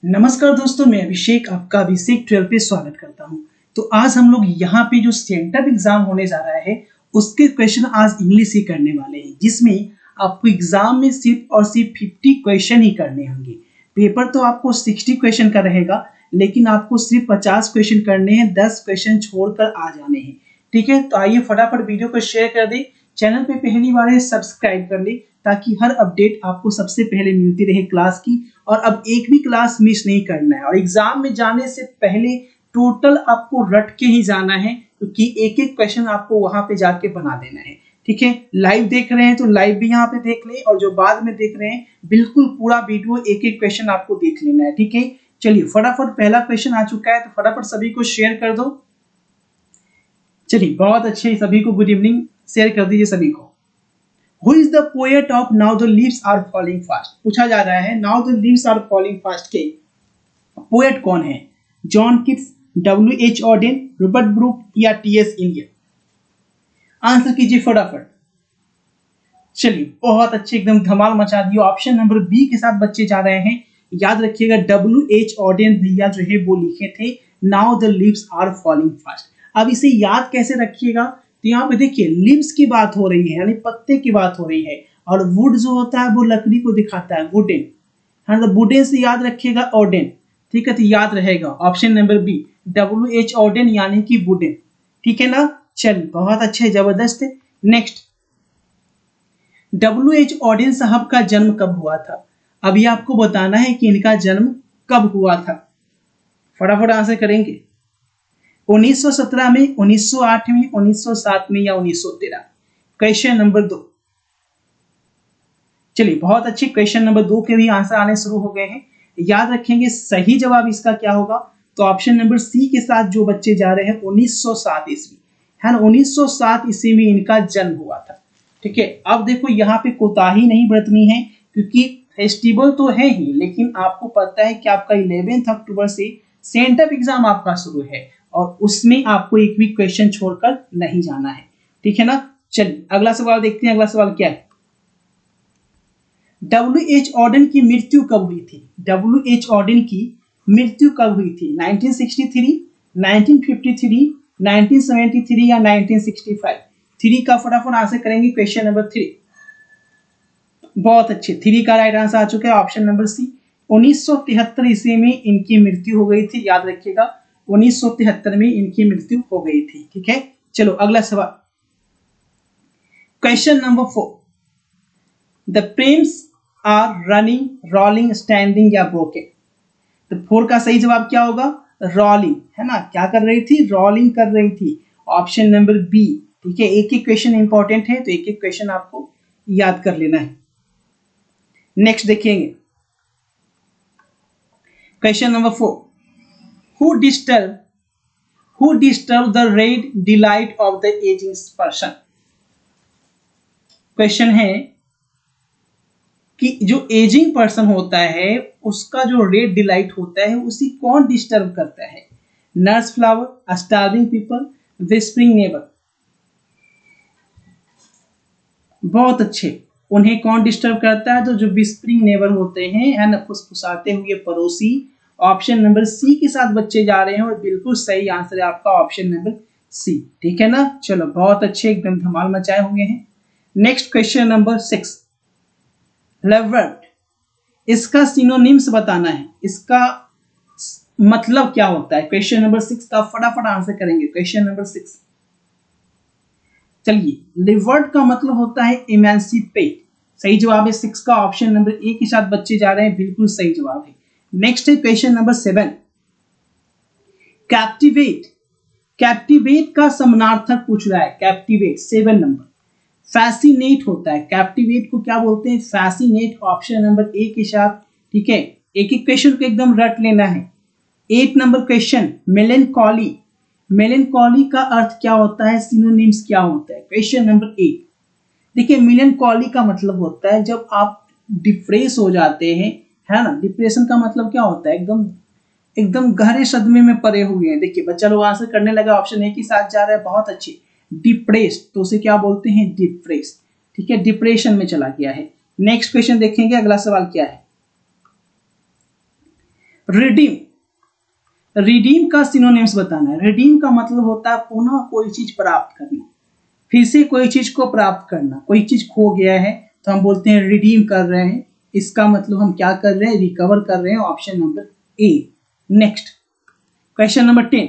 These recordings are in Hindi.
नमस्कार दोस्तों, मैं अभिषेक आपका अभिषेक 12 पे स्वागत करता हूं। तो आज हम लोग यहाँ पे जो सेंटअप एग्जाम होने जा रहा है उसके क्वेश्चन आज इंग्लिश ही करने वाले हैं, जिसमें आपको एग्जाम में सिर्फ और सिर्फ 50 क्वेश्चन ही करने होंगे। पेपर तो आपको 60 क्वेश्चन का रहेगा, लेकिन आपको सिर्फ 50 क्वेश्चन करने हैं, 10 क्वेश्चन छोड़कर आ जाने हैं। ठीक है, तो आइए फटाफट वीडियो को शेयर कर दे, चैनल पे पहली बार है सब्सक्राइब कर ले ताकि हर अपडेट आपको सबसे पहले मिलती रहे क्लास की। और अब एक भी क्लास मिस नहीं करना है, और एग्जाम में जाने से पहले टोटल आपको रट के ही जाना है, क्योंकि एक एक क्वेश्चन आपको वहां पे जाके बना देना है। ठीक है, लाइव देख रहे हैं तो लाइव भी यहाँ पे देख लें, और जो बाद में देख रहे हैं बिल्कुल पूरा वीडियो एक एक क्वेश्चन आपको देख लेना है। ठीक है, चलिए फटाफट पहला क्वेश्चन आ चुका है, तो फटाफट सभी को शेयर कर दो। चलिए बहुत अच्छे, सभी को गुड इवनिंग शेयर कर दीजिए सभी को। Who is the poet of Now the Leaves Are Falling Fast? पूछा जा रहा है Now the Leaves Are Falling Fast के पोएट कौन है? John Keats, W.H. Auden, Robert Brooke या T.S. इलियट? आंसर कीजिए फटाफट। चलिए बहुत अच्छे, एकदम धमाल मचा दिया। ऑप्शन नंबर बी के साथ बच्चे जा रहे हैं। याद रखिएगा W.H. ऑडेन भैया जो है वो लिखे थे Now the Leaves Are Falling Fast। अब इसे याद कैसे रखिएगा, तो यहाँ पे देखिए लीव्स की बात हो रही है, यानी पत्ते की बात हो रही है, और वुड जो होता है वो लकड़ी को दिखाता है, वुडन है ना। वुडन से याद रखिएगा ऑडेन। ठीक है, तो याद रहेगा option number B W.H. Odean यानी कि वुडन। ठीक है ना, चलिए बहुत अच्छे, जबरदस्त है। Next, W.H. ऑडेन साहब का जन्म कब हुआ था? अभी आपको बताना है कि इनका जन्म कब हुआ था। फटाफट आंसर करेंगे। 1917 में, 1908 में, 1907 में या 1913? Question number 2। चलिए बहुत अच्छे, क्वेश्चन नंबर 2 के भी आंसर आने शुरू हो गए हैं। याद रखेंगे सही जवाब इसका क्या होगा, तो ऑप्शन नंबर सी के साथ जो बच्चे जा रहे हैं 1907 ईस्वी है ना। 1907 ईस्वी में इनका जन्म हुआ था। ठीक है, अब देखो यहाँ पे कोताही नहीं बरतनी है, क्योंकि फेस्टिवल तो है ही, लेकिन आपको पता है कि आपका 11 अक्टूबर से सेंटअप एग्जाम आपका शुरू है, और उसमें आपको एक भी क्वेश्चन छोड़कर नहीं जाना है। ठीक है ना, चलिए अगला सवाल देखते हैं। अगला सवाल क्या है? W.H. ऑडेन की मृत्यु कब हुई थी? W.H. ऑडेन की मृत्यु कब हुई थी? 1963, 1953, 1973 या 1965? 3 का फटाफट आंसर करेंगे। Question number 3। बहुत अच्छे, 3 का राइट आंसर आ चुका है, ऑप्शन नंबर सी। 1973 ईस्वी में इनकी मृत्यु हो गई थी। याद रखिएगा 1973 में इनकी मृत्यु हो गई थी। ठीक है, चलो अगला सवाल। Question number 4। The frames are running, rolling, standing या ब्रोकन? तो 4 का सही जवाब क्या होगा? रोलिंग है ना। क्या कर रही थी? रोलिंग कर रही थी, ऑप्शन नंबर बी। ठीक है, एक एक क्वेश्चन इंपॉर्टेंट है, तो एक एक क्वेश्चन आपको याद कर लेना है। नेक्स्ट देखेंगे, question number 4। Who disturb the red delight of the aging person? Question है कि जो एजिंग पर्सन होता है उसका जो रेड डिलाइट होता है उसी कौन डिस्टर्ब करता है? Nurse flower, starving people, whispering neighbour? बहुत अच्छे, उन्हें कौन डिस्टर्ब करता है? तो जो विस्परिंग नेबर होते हैं है ना, फुसफुसाते हुए पड़ोसी। ऑप्शन नंबर सी के साथ बच्चे जा रहे हैं, और बिल्कुल सही आंसर है आपका ऑप्शन नंबर सी। ठीक है ना, चलो बहुत अच्छे, एकदम धमाल मचाए हुए हैं। Next question number 6। लेवर्ट, इसका सिनोनिम्स बताना है, इसका मतलब क्या होता है? क्वेश्चन नंबर 6 का फटाफट आंसर करेंगे। क्वेश्चन नंबर 6, चलिए लिवर्ट का मतलब होता है इमेंसिपेट। सही जवाब है 6 का, ऑप्शन नंबर ए के साथ बच्चे जा रहे हैं, बिल्कुल सही जवाब है। नेक्स्ट है क्वेश्चन नंबर 7। कैप्टिवेट, कैप्टिवेट का समानार्थक पूछ रहा है। Captivate 7 number. फैसिनेट होता है, कैप्टिवेट को क्या बोलते हैं? फैसिनेट, ऑप्शन नंबर ए के साथ। ठीक है, एक एक क्वेश्चन को एकदम रट लेना है। 8 नंबर क्वेश्चन, मेलेंकोली, मेलेंकोली का अर्थ क्या होता है? सिनोनिम्स क्या होता है? Question number 8। देखिए मेलेंकोली का मतलब होता है जब आप डिप्रेस हो जाते हैं, है ना। डिप्रेशन का मतलब क्या होता है? एकदम गहरे सदमे में पड़े हुए हैं। देखिए बच्चा लोग आंसर करने लगा, ऑप्शन ए के साथ जा रहा है, बहुत अच्छे। डिप्रेस्ड, तो उसे क्या बोलते हैं? डिप्रेस्ड। ठीक है, डिप्रेशन में चला गया है। नेक्स्ट क्वेश्चन देखेंगे, अगला सवाल क्या है? रिडीम, रिडीम का सिनोनिम्स बताना है। रिडीम का मतलब होता है पुनः कोई चीज प्राप्त करना, फिर से कोई चीज को प्राप्त करना। कोई चीज खो गया है तो हम बोलते हैं रिडीम कर रहे हैं, इसका मतलब हम क्या कर रहे हैं, रिकवर कर रहे हैं। Option number A. Next question number 10,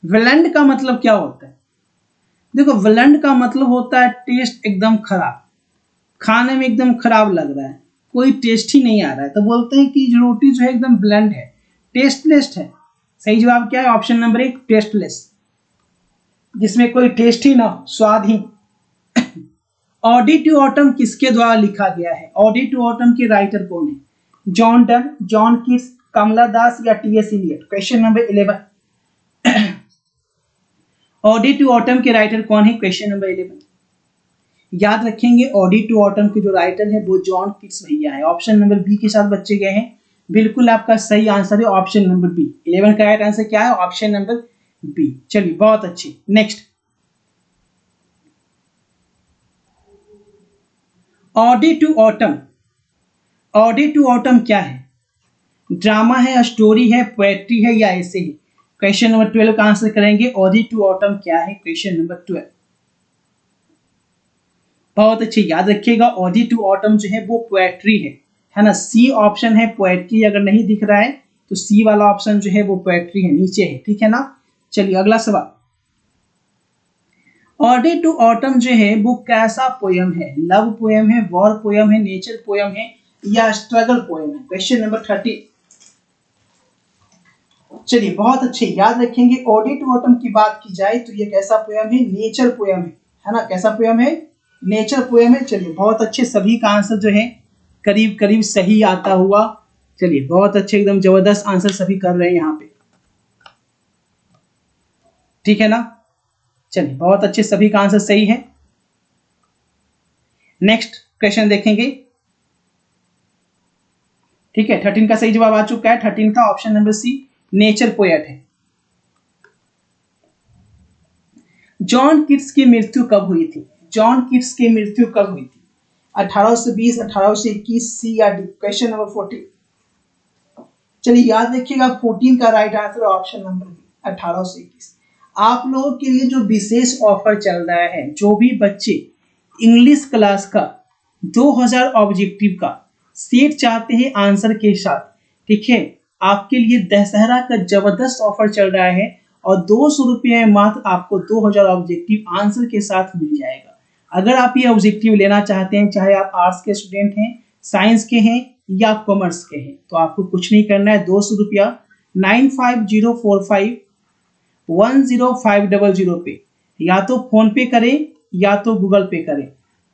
valent का मतलब क्या होता है? देखो वेलेंट का मतलब होता है टेस्ट एकदम खराब, खाने में एकदम खराब लग रहा है, कोई टेस्ट ही नहीं आ रहा है, तो बोलते हैं कि रोटी जो है एकदम ब्लेंड है, टेस्टलेस है। सही जवाब क्या है? ऑप्शन नंबर 1 टेस्टलेस, जिसमें कोई टेस्ट ही ना हो, स्वादहीन। ऑडी टू ऑटम किसके द्वारा लिखा गया है? ऑडी टू ऑटम के राइटर कौन है? John Donne, John Keats, Kamala Das या T S. Eliot? Question number 11। Ode to autumn के राइटर कौन है? Question number 11। याद रखेंगे ऑडी टू ऑटम के जो राइटर है वो जॉन किट्स भैया है। ऑप्शन नंबर बी के साथ बच्चे गए हैं, बिल्कुल आपका सही आंसर है ऑप्शन नंबर बी। 11 का राइट आंसर क्या है? Option number B. चलिए बहुत अच्छी। Next, ode to autumn, ode to autumn क्या है? ड्रामा है, स्टोरी है, पोएट्री है या ऐसे ही? क्वेश्चन नंबर 12 का आंसर करेंगे। ऑडी टू ऑटम क्या है? Question number 12। बहुत अच्छे, याद रखिएगा ऑडी टू ऑटम जो है वो पोएट्री है ना। सी ऑप्शन है पोएट्री, अगर नहीं दिख रहा है तो सी वाला ऑप्शन जो है वो पोएट्री है, नीचे है, ठीक है ना। चलिए अगला सवाल, ऑडी टू ऑटम जो है वो कैसा पोयम है? लव पोयम है, वॉर पोयम है, नेचर पोयम है या स्ट्रगल पोयम है? Question number 30। चलिए बहुत अच्छे, याद रखेंगे ऑडी टू ऑटम की बात की जाए तो ये कैसा पोयम है? नेचर पोयम है ना। कैसा पोयम है? नेचर पोयम है। चलिए बहुत अच्छे, सभी का आंसर जो है करीब करीब सही आता हुआ। चलिए बहुत अच्छे, एकदम जबरदस्त आंसर सभी कर रहे हैं यहाँ पे, ठीक है ना। चलिए बहुत अच्छे, सभी का आंसर सही है। नेक्स्ट क्वेश्चन देखेंगे, ठीक है। 13 का सही जवाब आ चुका है। 13 का option number C nature poet है। जॉन किट्स की मृत्यु कब हुई थी? जॉन किट्स की मृत्यु कब हुई थी? 1820, 1821, सी या डी? Question number 14। चलिए याद रखिएगा 14 का right answer option number B 1821। आप लोगों के लिए जो विशेष ऑफर चल रहा है, जो भी बच्चे इंग्लिश क्लास का 2000 ऑब्जेक्टिव का सेट चाहते हैं आंसर के साथ, ठीक है, आपके लिए दशहरा का जबरदस्त ऑफर चल रहा है और 200 रुपये में मात्र आपको 2000 ऑब्जेक्टिव आंसर के साथ मिल जाएगा। अगर आप ये ऑब्जेक्टिव लेना चाहते हैं, चाहे आप आर्ट्स के स्टूडेंट हैं, साइंस के हैं या कॉमर्स के हैं, तो आपको कुछ नहीं करना है। 200 रुपया 9504510500 पे या तो फोन पे करें या तो गूगल पे करें।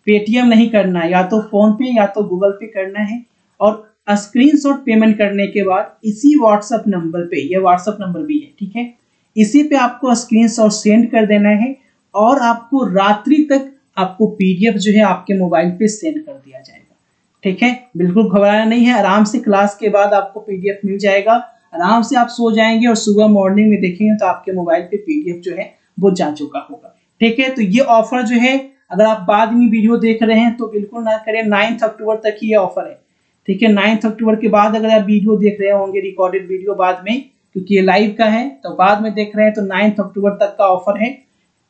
पेटीएम नहीं करना है, या तो फोन पे या तो गूगल पे करना है। और स्क्रीनशॉट पेमेंट करने के बाद इसी व्हाट्सएप नंबर पे, ये व्हाट्सएप नंबर भी है, ठीक है, इसी पे आपको स्क्रीनशॉट सेंड कर देना है और आपको रात्रि तक आपको पीडीएफ जो है आपके मोबाइल पे सेंड कर दिया जाएगा, ठीक है। बिल्कुल घबराना नहीं है, आराम से क्लास के बाद आपको पीडीएफ मिल जाएगा, आराम से आप सो जाएंगे और सुबह मॉर्निंग में देखेंगे तो आपके मोबाइल पे पीडीएफ जो है वो जा चुका होगा, ठीक है। तो ये ऑफर जो है, अगर आप बाद में वीडियो देख रहे हैं तो बिल्कुल ना करें, 9 अक्टूबर तक ही ये ऑफर है, ठीक है। 9 अक्टूबर के बाद अगर आप वीडियो देख रहे होंगे, रिकॉर्डेड वीडियो बाद में, क्योंकि ये लाइव का है तो बाद में देख रहे हैं, तो 9 अक्टूबर तक का ऑफर है।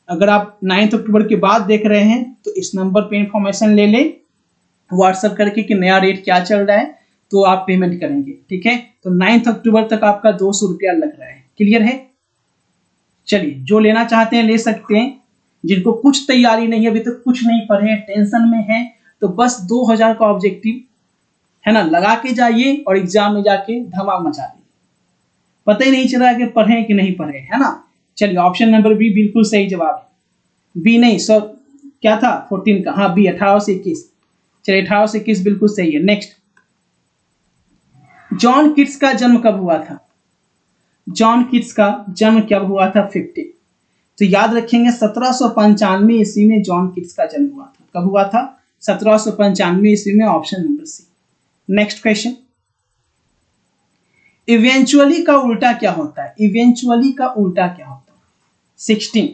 अगर आप 9 अक्टूबर के बाद देख रहे हैं तो इस नंबर पे इंफॉर्मेशन ले लें व्हाट्सएप करके कि नया रेट क्या चल रहा है, तो आप पेमेंट करेंगे, ठीक है। तो 9 अक्टूबर तक आपका 200 रुपया लग रहा है, क्लियर है। चलिए जो लेना चाहते हैं ले सकते हैं, जिनको कुछ तैयारी नहीं है, अभी तक कुछ नहीं पढ़े हैं, टेंशन में है, तो बस 2000 का ऑब्जेक्टिव है ना लगा के जाइए और एग्जाम में जाके धमाल मचा दीजिए, पता ही नहीं चला कि पढ़े कि नहीं पढ़े, है ना। चलिए ऑप्शन नंबर बी बिल्कुल सही जवाब है। बी नहीं, सो क्या था 14 का, हाँ बी 18 से 21। चलिए 18 से 21 बिल्कुल सही है। नेक्स्ट, जॉन किट्स का जन्म कब हुआ था? जॉन किट्स का जन्म कब हुआ था? 50। तो याद रखेंगे 1795 ईस्वी में जॉन किट्स का जन्म हुआ था। कब हुआ था? 1795 ईस्वी में, option number C. Next question, eventually का उल्टा क्या होता है? इवेंचुअली का उल्टा क्या होता है? 16।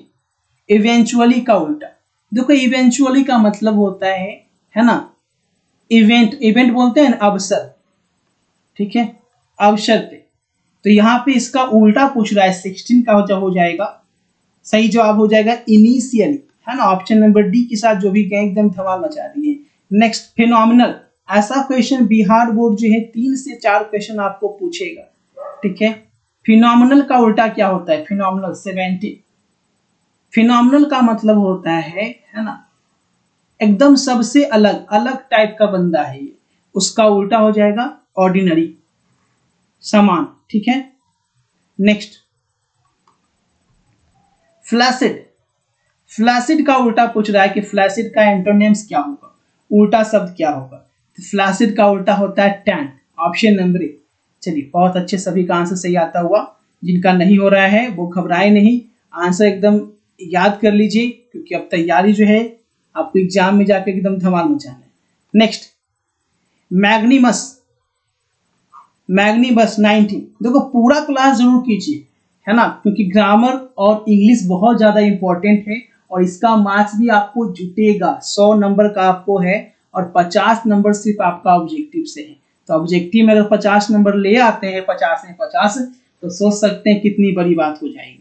इवेंचुअली का उल्टा, देखो इवेंचुअली का मतलब होता है ना, इवेंट, इवेंट बोलते हैं ना अवसर, ठीक है, अब शर्त, तो यहाँ पे इसका उल्टा पूछ रहा है, 16 का हो जाएगा, सही जवाब हो जाएगा इनिशियली, है ना। ऑप्शन नंबर डी के साथ जो भी गए एकदम धमाल मचा दिए। नेक्स्ट फिनोमिनल, ऐसा क्वेश्चन बिहार बोर्ड जो है 3 से 4 क्वेश्चन आपको पूछेगा, ठीक है। फिनोमिनल का उल्टा क्या होता है, फिनोमिनल 70। फिनोमिनल का मतलब होता है ना, एकदम सबसे अलग अलग टाइप का बंदा है ये, उसका उल्टा हो जाएगा ऑर्डिनरी, समान, ठीक है। नेक्स्ट फ्लैसिड, फ्लैसिड का उल्टा पूछ रहा है कि फ्लैसिड का एंटोनिम्स क्या होगा, उल्टा शब्द क्या होगा। तो फ्लैसिड का उल्टा होता है टैंक, ऑप्शन नंबर ए। चलिए बहुत अच्छे, सभी का आंसर सही आता हुआ। जिनका नहीं हो रहा है वो घबराए नहीं, आंसर एकदम याद कर लीजिए, क्योंकि अब तैयारी जो है आपको एग्जाम में जाकर एकदम धमाल मचाना है। नेक्स्ट मैग्नीमस, मैग्नीबस 90। देखो पूरा क्लास जरूर कीजिए, है ना, क्योंकि ग्रामर और इंग्लिश बहुत ज्यादा इंपॉर्टेंट है और इसका मार्क्स भी आपको जुटेगा। 100 नंबर का आपको है और 50 नंबर सिर्फ आपका ऑब्जेक्टिव से है। तो ऑब्जेक्टिव में अगर 50 नंबर ले आते हैं, 50 में 50, तो सोच सकते हैं कितनी बड़ी बात हो जाएगी।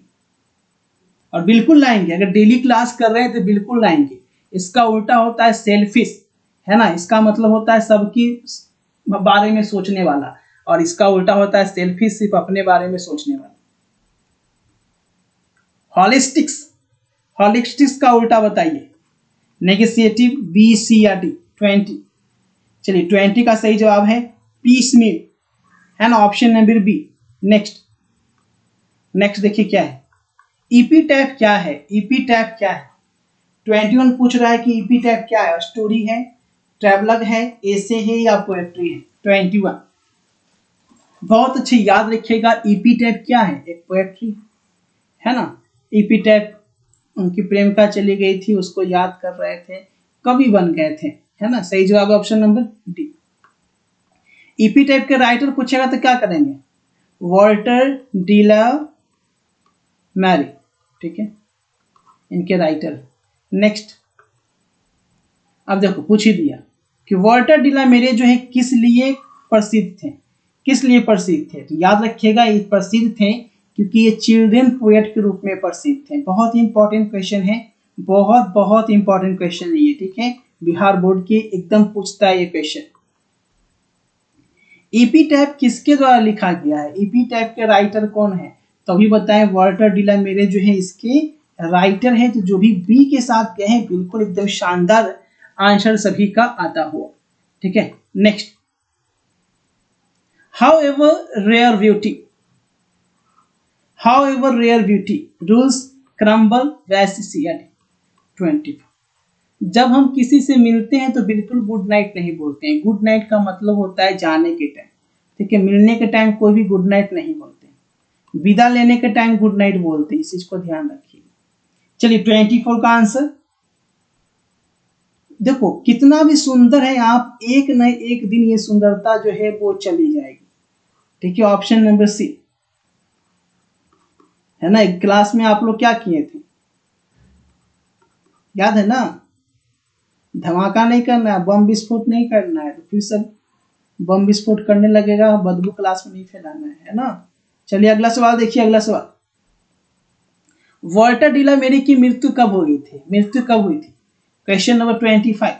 और बिल्कुल लाएंगे, अगर डेली क्लास कर रहे हैं तो बिल्कुल लाएंगे। इसका उल्टा होता है सेल्फिश, है ना, इसका मतलब होता है सबकी बारे में सोचने वाला, और इसका उल्टा होता है सेल्फिश, सिर्फ अपने बारे में सोचने वाला। हॉलिस्टिक्स, हॉलिस्टिक्स का उल्टा बताइए, नेगेटिव, बी, सी या डी। 20, चलिए 20 का सही जवाब है पीस मील, है ना, option number B. Next, next देखिए क्या है, ईपीटैप क्या है, ईपीटैप क्या है। 21 पूछ रहा है कि ईपीटैप क्या है, स्टोरी है, ट्रैवलग है, एसे है या पोएट्री है। 21 बहुत अच्छे याद रखिएगा, ईपीटैप क्या है, एक पोएट्री है ना। ईपीटैप उनकी प्रेमिका चली गई थी, उसको याद कर रहे थे, कवि बन गए थे, है ना। सही जवाब है ऑप्शन नंबर डी। ईपीटैप के राइटर पूछेगा तो क्या करेंगे, वॉल्टर डी ला मैरी, ठीक है, इनके राइटर। नेक्स्ट, अब देखो पूछ ही दिया कि वॉल्टर डी ला मैरी जो है किस लिए प्रसिद्ध थे, किस लिए प्रसिद्ध थे। तो याद रखिएगा ये प्रसिद्ध थे क्योंकि ये चिल्ड्रन पोएट के रूप में प्रसिद्ध थे। बहुत ही इंपॉर्टेंट क्वेश्चन है, बहुत बहुत इंपॉर्टेंट क्वेश्चन है ये, ठीक है। बिहार बोर्ड के एकदम पूछता है ये क्वेश्चन। ईपीटैप किसके द्वारा लिखा गया है, ईपीटैप के राइटर कौन है, तो अभी बताएं वॉल्टर डी ला मैरी जो है इसके राइटर है। तो जो भी बी के साथ गए हैं बिल्कुल एकदम शानदार आंसर सभी का आता हुआ, ठीक है। Next, however rare beauty, however rare beauty rules crumble वैसी सीआरडी। 24, जब हम किसी से मिलते हैं तो बिल्कुल गुड नाइट नहीं बोलते हैं। गुड नाइट का मतलब होता है जाने के टाइम, ठीक है। मिलने के टाइम कोई भी गुड नाइट नहीं बोलते, विदा लेने के टाइम गुड नाइट बोलते हैं, इस चीज को ध्यान रखिए। चलिए 24 का आंसर देखो, कितना भी सुंदर है आप, एक न एक दिन ये सुंदरता जो है वो चली जाएगी, ठीक है। ऑप्शन नंबर सी, है ना। एक क्लास में आप लोग क्या किए थे, याद है ना, धमाका नहीं करना है, बम विस्फोट नहीं करना है, तो फिर सब बम विस्फोट करने लगेगा, बदबू क्लास में नहीं फैलाना है ना। चलिए अगला सवाल देखिए, अगला सवाल, वॉल्टर डी ला मैरी की मृत्यु कब हुई थी, मृत्यु कब हुई थी। क्वेश्चन नंबर 25,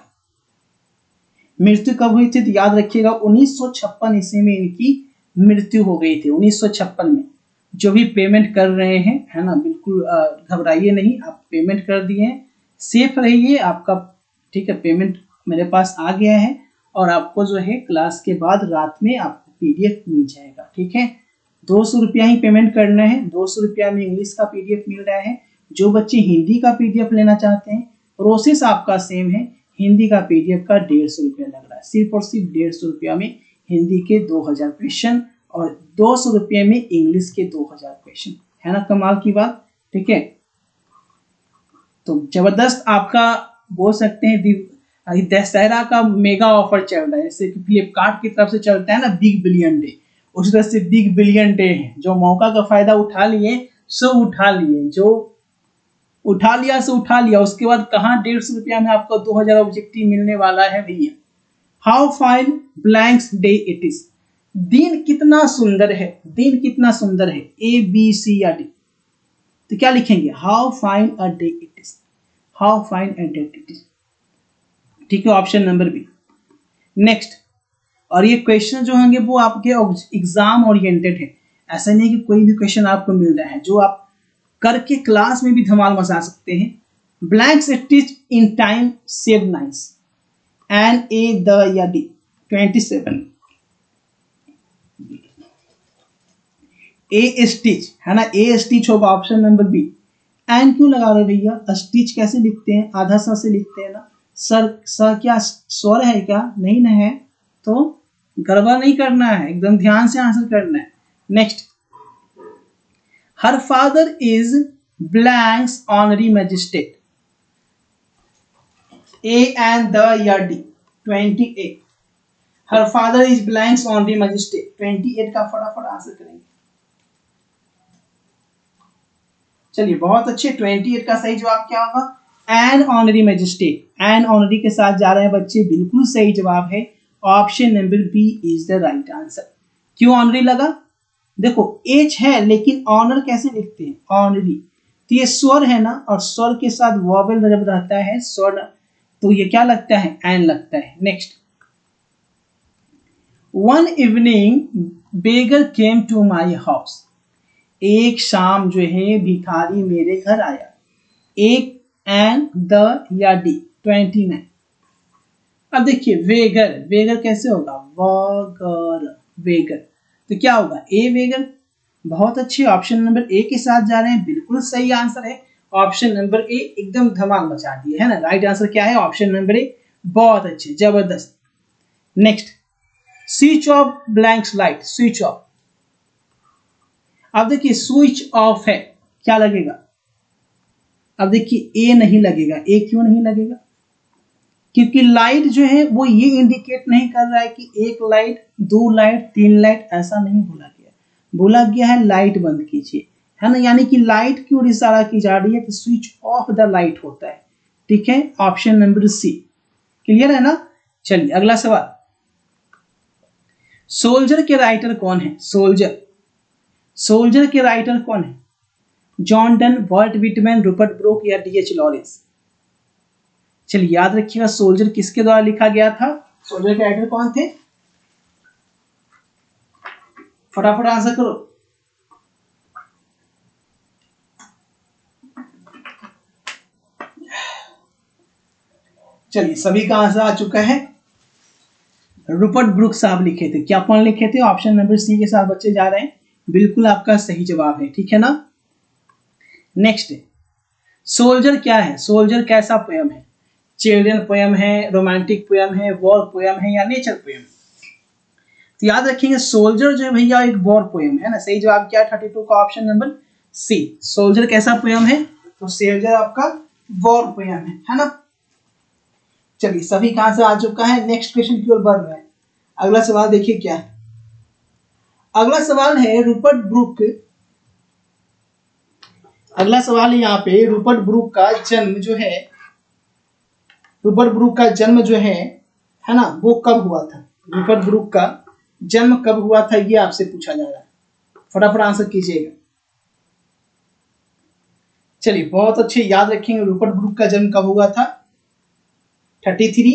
मृत्यु कब हुई थी, तो याद रखिएगा 1956 ईस्वी में इनकी मृत्यु हो गई थी। 1956 में। जो भी पेमेंट कर रहे हैं, है ना, बिल्कुल घबराइए नहीं, आप पेमेंट कर दिए हैं, सेफ रहिए आपका, ठीक है। पेमेंट मेरे पास आ गया है और आपको जो है क्लास के बाद रात में आपको पीडीएफ मिल जाएगा, ठीक है। 200 रुपया ही पेमेंट करना है, 200 रुपया में इंग्लिश का पीडीएफ मिल रहा है। जो बच्चे हिंदी का पीडीएफ लेना चाहते हैं, प्रोसेस आपका सेम है, हिंदी का पीडीएफ का 150 रुपया लग रहा है, सिर्फ और सिर्फ 150 रुपया में हिंदी के 2000 क्वेश्चन और 200 रुपये में इंग्लिश के 2000 क्वेश्चन, है ना, कमाल की बात, ठीक है। तो जबरदस्त आपका बोल सकते हैं दशहरा का मेगा ऑफर चल रहा है, जैसे कि फ्लिपकार्ट की तरफ से चलता है ना बिग बिलियन डे, उस तरह से बिग बिलियन डे है। जो मौका का फायदा उठा लिए सो उठा लिए, जो उठा लिया सो उठा लिया। उसके बाद कहाँ 150 रुपया में आपको 2000 ऑब्जेक्टिव मिलने वाला है भैया। How fine blanks day it is, दिन कितना सुंदर है, दिन कितना सुंदर है, ए बी सी या डी। तो क्या लिखेंगे, how fine a day it is, how fine a day it is. ठीक है, ऑप्शन नंबर बी। नेक्स्ट, और ये क्वेश्चन जो होंगे वो आपके एग्जाम ओरिएंटेड है, ऐसा नहीं कि कोई भी क्वेश्चन आपको मिल रहा है जो आप करके क्लास में भी धमाल मचा सकते हैं। Blank stitch in time save nice, an a the या डी 27। ए स्टिच है ना, ए स्टिच होगा ऑप्शन नंबर बी। एन क्यों लगा रहे भैया, स्टिच कैसे लिखते हैं, आधा स से लिखते हैं ना। सर स क्या स्वर है क्या, नहीं ना है, तो गड़बड़ नहीं करना है, एकदम ध्यान से आंसर करना है। Next, her father is blanks honorary magistrate, a an the या D 28। Her father is blanks honorary magistrate 28 का फटाफट आंसर करेंगे। चलिए बहुत अच्छे, 28 का सही जवाब क्या होगा, an honorary magistrate. An honorary के साथ जा रहे हैं बच्चे, बिल्कुल सही जवाब है, option number B is the right answer. क्यों ऑनरी लगा, देखो एच है लेकिन ऑनर कैसे लिखते हैं, ऑनरी, तो ये स्वर है ना, और स्वर के साथ वॉवेल जब रहता है स्वर, तो ये क्या लगता है, एन लगता है। Next, one evening beggar came to my house, एक शाम जो है भिखारी मेरे घर आया, एक एंड द या डी 29। अब देखिए वेगर, वेगर कैसे होगा, वगर, वेगर, तो क्या होगा, ए वेगर। बहुत अच्छे, ऑप्शन नंबर ए के साथ जा रहे हैं, बिल्कुल सही आंसर है ऑप्शन नंबर ए, एकदम धमाल मचा दिए है ना। राइट आंसर क्या है, ऑप्शन नंबर ए। बहुत अच्छे, जबरदस्त। Next, switch off blanks light, switch off. अब देखिए स्विच ऑफ है, क्या लगेगा, अब देखिए ए नहीं लगेगा, ए क्यों नहीं लगेगा, क्योंकि लाइट जो है वो ये इंडिकेट नहीं कर रहा है कि एक लाइट, दो लाइट, तीन लाइट, ऐसा नहीं बोला गया, बोला गया है लाइट बंद कीजिए, है ना, यानी कि लाइट की ओर इशारा की जा रही है, तो स्विच ऑफ द लाइट होता है। ठीक है, ऑप्शन नंबर सी। क्लियर है ना। चलिए अगला सवाल, सोल्जर के राइटर कौन है, सोल्जर, सोल्जर के राइटर कौन है, John Donne, Walt Whitman, Rupert Brooke या डी.एच. लॉरेंस। चलिए याद रखिएगा सोल्जर किसके द्वारा लिखा गया था, सोल्जर के राइटर कौन थे, फटाफट आंसर करो। चलिए सभी का आंसर आ चुका है, रूपर्ट ब्रूक साहब लिखे थे। क्या कौन लिखे थे, ऑप्शन नंबर सी के साथ बच्चे जा रहे हैं, बिल्कुल आपका सही जवाब है। ठीक है ना। नेक्स्ट, सोल्जर क्या है, सोल्जर कैसा पोयम है, चिल्ड्रन पोयम है, रोमांटिक पोयम है, वॉर पोयम है या नेचर पोयम। तो याद रखेंगे सोल्जर जो है भैया एक वॉर पोयम है ना। सही जवाब क्या है 32 का ऑप्शन नंबर सी। सोल्जर कैसा पोयम है, तो सोल्जर आपका वॉर पोयम है ना। चलिए सभी का आंसर आ चुका है, नेक्स्ट क्वेश्चन की ओर बढ़ रहे हैं। अगला सवाल देखिए क्या है, अगला सवाल है रूपर्ट ब्रूक, अगला सवाल है यहाँ पे रूपर्ट ब्रूक का जन्म जो है, रूपर्ट ब्रूक का जन्म जो है ना, वो कब हुआ था, रूपर्ट ब्रूक का जन्म कब हुआ था, ये आपसे पूछा जा रहा है, फटाफट आंसर कीजिएगा। चलिए बहुत अच्छे, याद रखेंगे रूपर्ट ब्रूक का जन्म कब हुआ था, 33।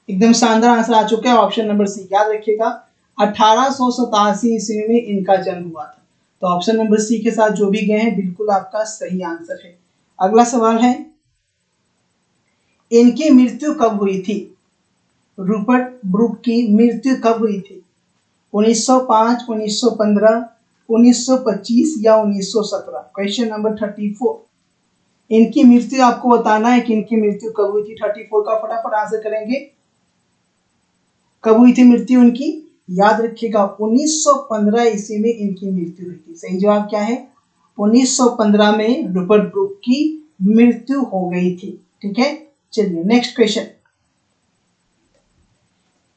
एकदम शानदार आंसर आ चुका है, ऑप्शन नंबर सी। याद रखिएगा 1887 ईस्वी में इनका जन्म हुआ था, तो ऑप्शन नंबर सी के साथ जो भी गए हैं बिल्कुल आपका सही आंसर है। अगला सवाल है, इनकी मृत्यु कब हुई थी, रूपर्ट ब्रूक की मृत्यु कब हुई थी, 1905, 1915, 1925 या 1917। क्वेश्चन नंबर 34, इनकी मृत्यु आपको बताना है कि इनकी मृत्यु कब हुई थी। 34 का फटाफट आंसर करेंगे, कब हुई थी मृत्यु इनकी, याद रखिएगा 1915 ईस्वी में इनकी मृत्यु हुई थी। सही जवाब क्या है, 1915 में रूपर्ट ब्रूक की मृत्यु हो गई थी। ठीक है, चलिए next question,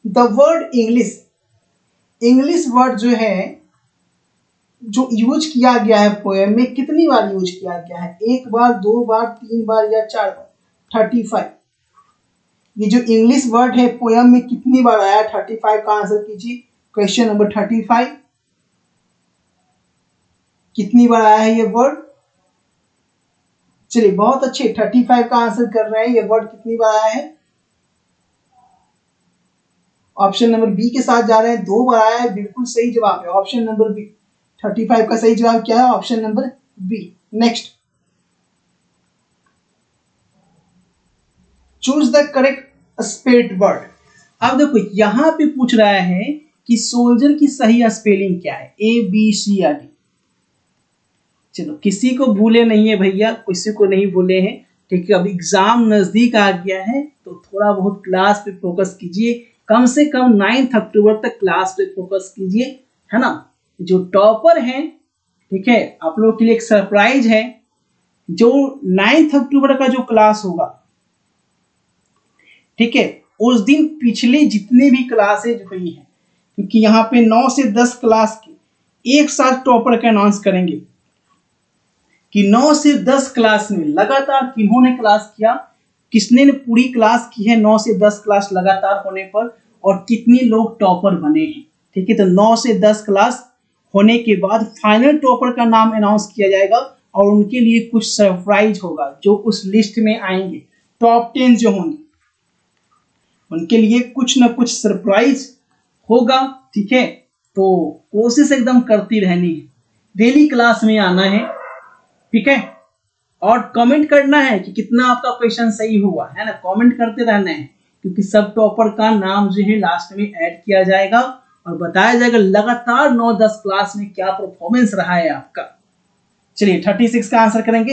the word English, English word जो है जो यूज किया गया है पोएम में, कितनी बार यूज किया गया है, एक बार, दो बार, तीन बार या चार बार। 35, ये जो इंग्लिश वर्ड है पोयम में कितनी बार आया 35 का आंसर कीजिए। क्वेश्चन नंबर 35 कितनी बार आया है ये वर्ड? चलिए बहुत अच्छे 35 का आंसर कर रहे हैं। ये वर्ड कितनी बार आया है? ऑप्शन नंबर बी के साथ जा रहे हैं, 2 बार आया है, बिल्कुल सही जवाब है ऑप्शन नंबर बी। 35 का सही जवाब क्या है? Option number B. Next, choose the correct spelling word. अब देखो यहां पे पूछ रहा है कि सोल्जर की सही स्पेलिंग क्या है, ए बी सी या डी। चलो किसी को भूले नहीं है भैया, किसी को नहीं भूले हैं, ठीक है। अब एग्जाम नजदीक आ गया है तो थोड़ा बहुत क्लास पे फोकस कीजिए, कम से कम 9 अक्टूबर तक क्लास पे फोकस कीजिए, है ना। जो टॉपर हैं, ठीक है, आप लोगों के लिए एक सरप्राइज है। जो 9 अक्टूबर का जो क्लास होगा, ठीक है, उस दिन पिछले जितने भी क्लासेज हुई हैं, क्योंकि यहाँ पे 9 से 10 क्लास की एक साथ टॉपर का अनाउंस करेंगे कि 9 से 10 क्लास में लगातार किन्होंने क्लास किया, किसने ने पूरी क्लास की है 9 से 10 क्लास लगातार होने पर, और कितने लोग टॉपर बने हैं, ठीक है। तो 9 से 10 क्लास होने के बाद फाइनल टॉपर का नाम अनाउंस किया जाएगा और उनके लिए कुछ सरप्राइज होगा जो उस लिस्ट में आएंगे। टॉप 10 जो होंगे उनके लिए कुछ ना कुछ सरप्राइज होगा, ठीक है। तो कोशिश एकदम करती रहनी है, डेली क्लास में आना है, ठीक है। और कमेंट करना है कि कितना आपका क्वेश्चन सही हुआ है ना, कमेंट करते रहना है, क्योंकि सब टॉपर का नाम जो है लास्ट में ऐड किया जाएगा और बताया जाएगा लगातार 9-10 क्लास में क्या परफॉर्मेंस रहा है आपका। चलिए 36 का आंसर करेंगे।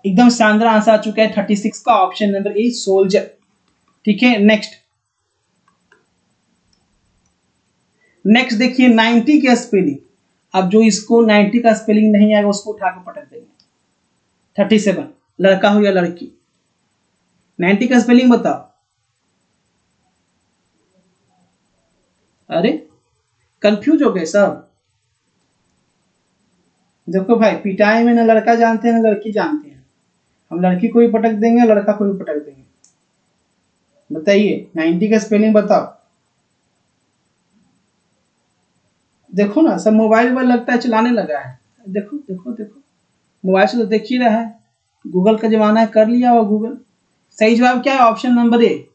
एकदम शानदार आंसर आ चुका है 36 का, ऑप्शन नंबर ए सोल्जर, ठीक है। नेक्स्ट देखिए 90 की स्पेलिंग। अब जो इसको 90 का स्पेलिंग नहीं आएगा उसको उठा के पटक देंगे। 37 लड़का हो या लड़की, 90 का स्पेलिंग बताओ। अरे कंफ्यूज हो गए सब। देखो भाई, पिटाई में ना लड़का जानते हैं ना लड़की जानते हैं, हम लड़की को भी पटक देंगे लड़का को भी पटक देंगे। बताइए 90 का स्पेलिंग बताओ। देखो ना सब मोबाइल पर लगता है चलाने लगा है, देखो देखो देखो, मोबाइल से तो देख ही रहा है, गूगल का जमाना है, कर लिया वो गूगल। सही जवाब क्या है? ऑप्शन नंबर ए।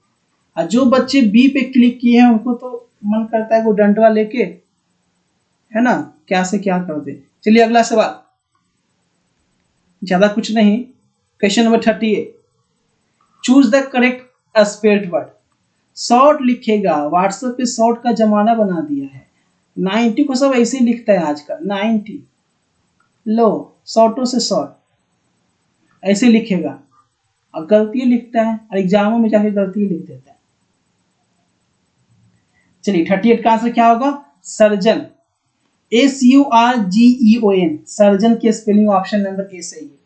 और जो बच्चे बी पे क्लिक किए हैं उनको तो मन करता है वो डंडवा लेके, है ना, क्या से क्या कर दे। चलिए अगला सवाल, ज्यादा कुछ नहीं। Question number 38, choose the correct spelled word. Short लिखेगा, व्हाट्सएप पे शॉर्ट का जमाना बना दिया है, 90 को सब ऐसे लिखता है आजकल, 90 लो शॉर्टों से शॉर्ट ऐसे लिखेगा और गलती लिखता है और एग्जामों में जाके गलती लिख देता है। चलिए 38 का आंसर क्या होगा? सर्जन, SURGEON, सर्जन की स्पेलिंग ऑप्शन नंबर ए सही है।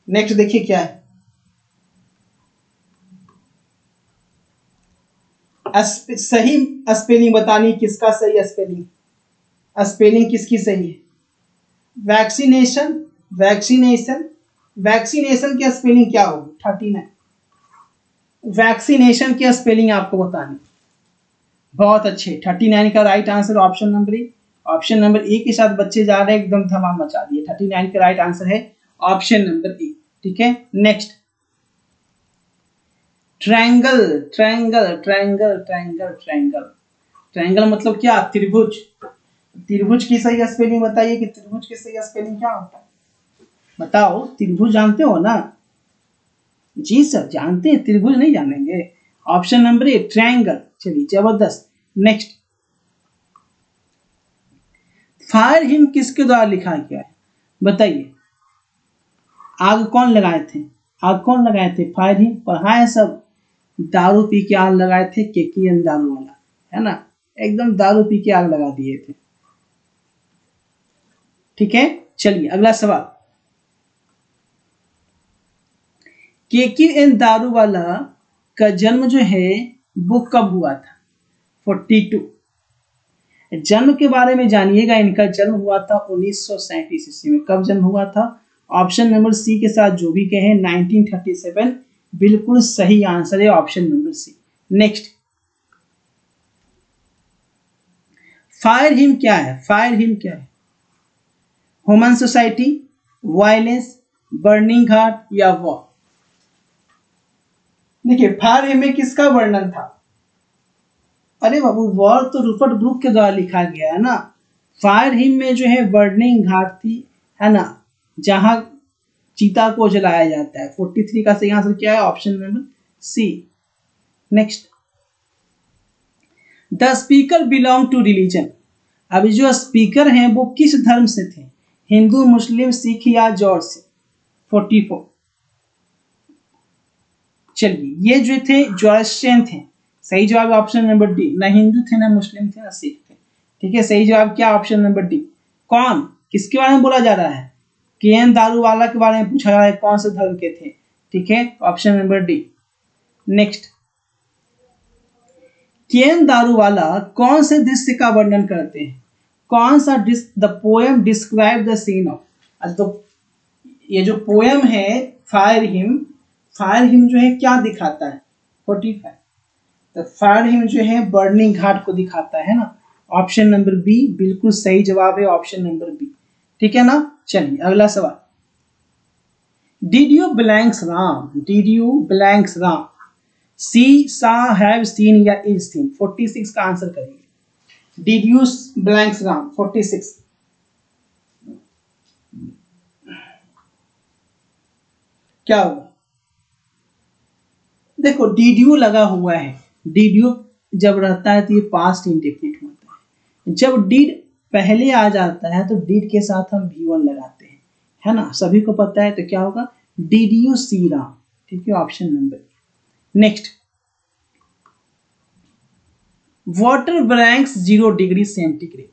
नेक्स्ट देखिए क्या है, सही स्पेलिंग बतानी, किसका सही स्पेलिंग, स्पेलिंग किसकी सही है? वैक्सीनेशन, वैक्सीनेशन, वैक्सीनेशन की स्पेलिंग क्या होगी? 39, वैक्सीनेशन की स्पेलिंग आपको बतानी। बहुत अच्छे, 39 का राइट आंसर ऑप्शन नंबर ए। ऑप्शन नंबर ए के साथ बच्चे जा रहे हैं, एकदम धमाल मचा दिए। 39 का राइट आंसर है ऑप्शन नंबर ए, ठीक है। Next, triangle, triangle triangle triangle triangle, triangle मतलब क्या? त्रिभुज। त्रिभुज की सही स्पेलिंग बताइए कि त्रिभुज की सही स्पेलिंग क्या होता है, बताओ। त्रिभुज जानते हो ना? जी सर जानते हैं, त्रिभुज नहीं जानेंगे? ऑप्शन नंबर ए ट्रायंगल। चलिए जबरदस्त। नेक्स्ट, फायर हिम किसके द्वारा लिखा गया है, बताइए। आग कौन लगाए थे? आग कौन लगाए थे? Fire him. पढ़ा है सब, दारू पी के आग लगाए थे, केकेएन दारू वाला, है ना, एकदम दारू पी के आग लगा दिए थे, ठीक है। चलिए अगला सवाल, केकेएन दारू वाला का जन्म जो है वो कब हुआ था? 42। जन्म के बारे में जानिएगा, इनका जन्म हुआ था 1937 ईस्वी में। कब जन्म हुआ था? ऑप्शन नंबर सी के साथ जो भी कहें 1937 बिल्कुल सही आंसर है option number C. Next, fire hymn क्या है? फायर हिम क्या है? Human society, violence, burning ghat या वॉर? देखिए फायर हिम में किसका वर्णन था? अरे बाबू वॉर तो रूपर्ट ब्रूक के द्वारा लिखा गया है ना। फायर हिम में जो है बर्निंग घाट थी, है ना, जहां चीता को जलाया जाता है। 43 का सही आंसर क्या है? Option number C. Next, the speaker belong to religion. अभी जो स्पीकर हैं वो किस धर्म से थे? हिंदू, मुस्लिम, सिख या जॉर्ज से? 44। चलिए ये जो थे जॉर्जियन थे। सही जवाब ऑप्शन नंबर डी। ना हिंदू थे, ना मुस्लिम थे, ना सिख थे। ठीक है, सही जवाब क्या? Option number D. कौन, किसके बारे में बोला जा रहा है? केएन दारूवाला के बारे में पूछा जा रहा है, कौन से धर्म के थे? ठीक है, option number D. Next, K N Daruwalla कौन से दृश्य का वर्णन करते हैं? कौन सा the poem describe the scene of? तो ये जो पोएम है फायर हिम जो है क्या दिखाता है? 45। तो फायर हिम जो है बर्निंग घाट को दिखाता है ना। ऑप्शन नंबर बी बिल्कुल सही जवाब है, ऑप्शन नंबर बी। ठीक है ना। चलिए अगला सवाल, did you blanks Ram? Did you blanks Ram see, saw, have seen या इज सीन? 46 का आंसर करेंगे। डिड यू ब्लैंक्स राम 46 क्या होगा? देखो डिड यू लगा हुआ है, डिड यू जब रहता है तो ये पास्ट इंडेफिनिट होता है। जब डिड पहले आ जाता है तो डिड के साथ हम V1 लगाते हैं, है ना, सभी को पता है। तो क्या होगा? Did you see Ram. ठीक है, option number. Next, water blanks 0 degree centigrade.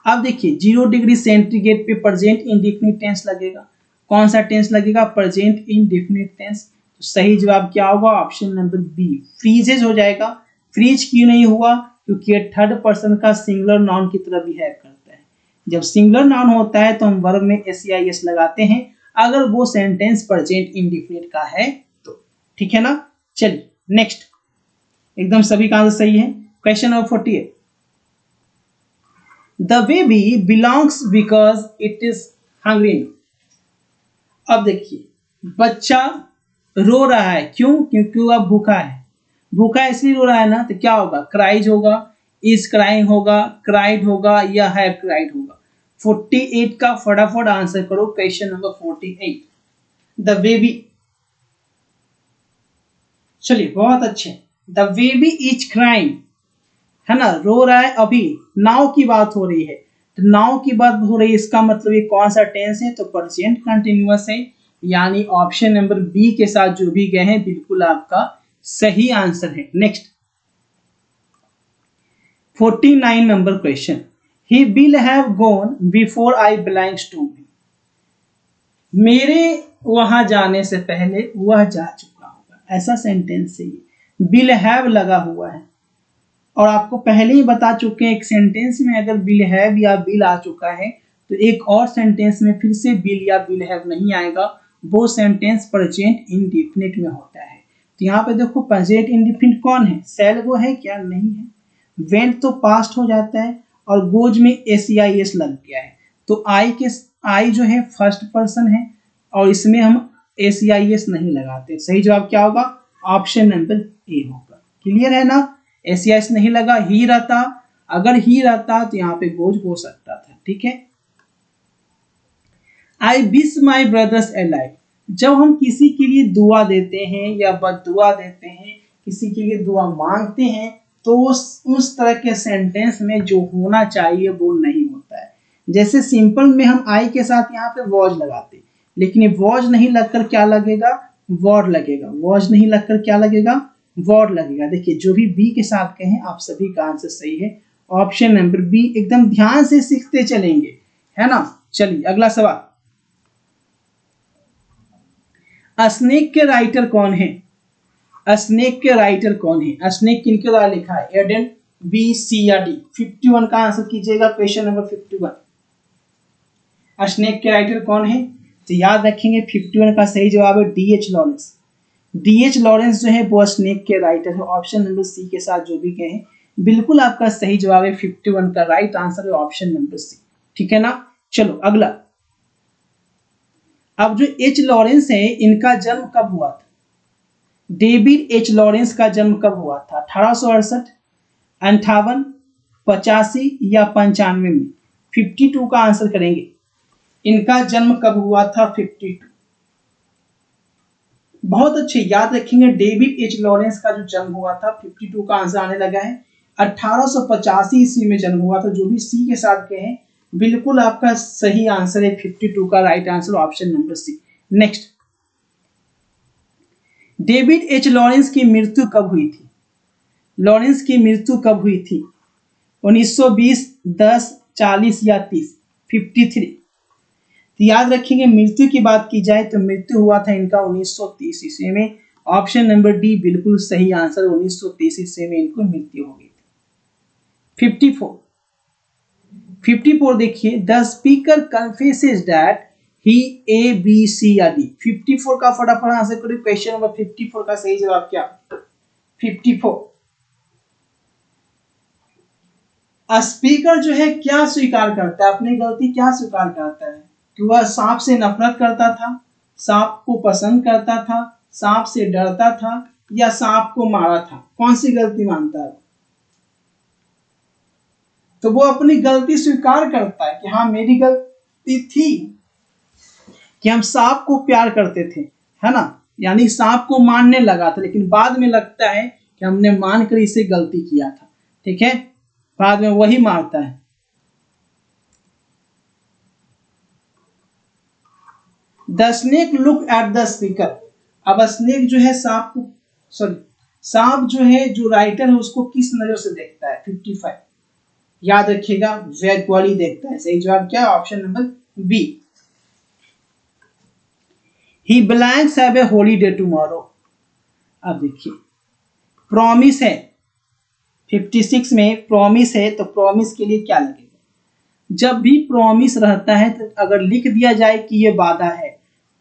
अब देखिए 0 डिग्री सेंटीग्रेड पे प्रेजेंट इंडेफिनिट टेंस लगेगा। कौन सा टेंस लगेगा? Present indefinite tense. तो सही जवाब क्या होगा? ऑप्शन नंबर बी, फ्रीजेज हो जाएगा। फ्रीज क्यों नहीं हुआ? क्योंकि ये थर्ड पर्सन का सिंगुलर नाउन की तरह बिहेव करता है। जब सिंगुलर नाउन होता है तो हम वर्ब में एस लगाते हैं, अगर वो सेंटेंस प्रेजेंट इंडेफिनिट का है तो। ठीक है ना। चलिए नेक्स्ट, एकदम सभी का आंसर सही है। Question number 48, the baby belongs because it is hungry. अब देखिए बच्चा रो रहा है, क्यों? क्योंकि वह भूखा है। भूखा इसलिए रो रहा है ना, तो क्या होगा? क्राइज होगा, इज क्राइंग होगा, क्राइड होगा या हैव क्राइड होगा। 48 का फटाफट आंसर करो। Question number 48, the baby. चलिए बहुत अच्छे, द बेबी इज क्राइंग, है ना, रो रहा है। अभी नाउ की बात हो रही है, तो नाउ की बात हो रही है, इसका मतलब ये कौन सा टेंस है? तो प्रेजेंट कंटिन्यूअस है, यानी ऑप्शन नंबर बी के साथ जो भी गए हैं बिल्कुल आपका सही आंसर है। Next, 49 number question, he will have gone before I belongs to me. मेरे वहां जाने से पहले वह जा चुका होगा, ऐसा सेंटेंस है ये। विल हैव लगा हुआ है, और आपको पहले ही बता चुके हैं एक सेंटेंस में अगर विल हैव या विल आ चुका है तो एक और सेंटेंस में फिर से विल या विल हैव नहीं आएगा, वो सेंटेंस प्रेजेंट इंडेफिनिट में होता है। तो यहाँ पे देखो प्रेजेंट इंडेफिनिट कौन है? सेल वो है क्या? नहीं है। वेंट तो पास्ट हो जाता है, और गोज में एस लग गया है, तो आई जो है फर्स्ट पर्सन है, और इसमें हम एस नहीं लगाते। सही जवाब क्या होगा? ऑप्शन नंबर ए होगा। क्लियर है ना। एस नहीं लगा, ही रहता, अगर ही रहता तो यहाँ पे गोज हो सकता था। ठीक है। I wish my brothers A life. जब हम किसी के लिए दुआ देते हैं या बददुआ देते हैं, किसी के लिए दुआ मांगते हैं, तो उस तरह के सेंटेंस में जो होना चाहिए वो नहीं होता है। जैसे सिंपल में हम आई के साथ यहाँ पे वॉज लगाते, लेकिन ये वॉज नहीं लगकर क्या लगेगा? वॉर लगेगा। वॉज नहीं लगकर क्या लगेगा? वॉर लगेगा। देखिए जो भी बी के साथ कहें आप सभी का आंसर सही है, ऑप्शन नंबर बी। एकदम ध्यान से सीखते चलेंगे, है ना। चलिए अगला सवाल, स्नेक के राइटर कौन है? स्नेक के राइटर कौन है? स्नेक किनके द्वारा लिखा है? एडन, बी, सी या डी? 51 का आंसर कीजिएगा। क्वेश्चन नंबर 51, स्नेक के राइटर कौन है? तो याद रखेंगे 51 का सही जवाब है डीएच लॉरेंस। डीएच लॉरेंस जो है वो स्नेक के राइटर है। ऑप्शन नंबर सी के साथ जो भी कहें बिल्कुल आपका सही जवाब है। 51 का राइट आंसर है ऑप्शन नंबर सी। ठीक है ना। चलो अगला। अब जो एच लॉरेंस है इनका जन्म कब हुआ था? डेविड एच लॉरेंस का जन्म कब हुआ था? 1868, 58, 85 या 95 में? 52 का आंसर करेंगे। इनका जन्म कब हुआ था? 52। बहुत अच्छे, याद रखेंगे डेविड एच लॉरेंस का जो जन्म हुआ था 52 का आंसर आने लगा है। 1885 ईस्वी में जन्म हुआ था। जो भी सी के साथ कहें बिल्कुल आपका सही आंसर है। 52 का right answer option number C. Next, David H Lawrence की मृत्यु कब हुई थी? लॉरेंस की मृत्यु कब हुई थी? 1920, 10, 40 या 30? 53। तो याद रखेंगे मृत्यु की बात की जाए तो मृत्यु हुआ था इनका 1930 ईस्वी में। ऑप्शन नंबर डी बिल्कुल सही आंसर। 1930 ईस्वी में इनको मृत्यु हो गई थी। 54 देखिए, the speaker confesses that he A B C या डी। 54 का फटाफट आंसर करो। क्वेश्चन नंबर 54 का सही जवाब क्या? 54। स्पीकर जो है क्या स्वीकार करता है? अपनी गलती क्या स्वीकार करता है? कि वह सांप से नफरत करता था, सांप को पसंद करता था, सांप से डरता था या सांप को मारा था? कौन सी गलती मानता है? तो वो अपनी गलती स्वीकार करता है कि हाँ मेरी गलती थी कि हम सांप को प्यार करते थे, है ना, यानी सांप को मारने लगा था, लेकिन बाद में लगता है कि हमने मानकर इसे गलती किया था। ठीक है, बाद में वही मारता है। The snake look at the speaker. अब स्नेक जो है सांप को, सॉरी, सांप जो है जो राइटर है उसको किस नजर से देखता है? 55। याद रखिएगा वैक्वाली देखता है। सही जवाब क्या? Option number B. He blanks have a holiday tomorrow. अब देखिए प्रॉमिस है 56 में, प्रॉमिस है तो प्रॉमिस के लिए क्या लगेगा? जब भी प्रॉमिस रहता है तो अगर लिख दिया जाए कि ये वादा है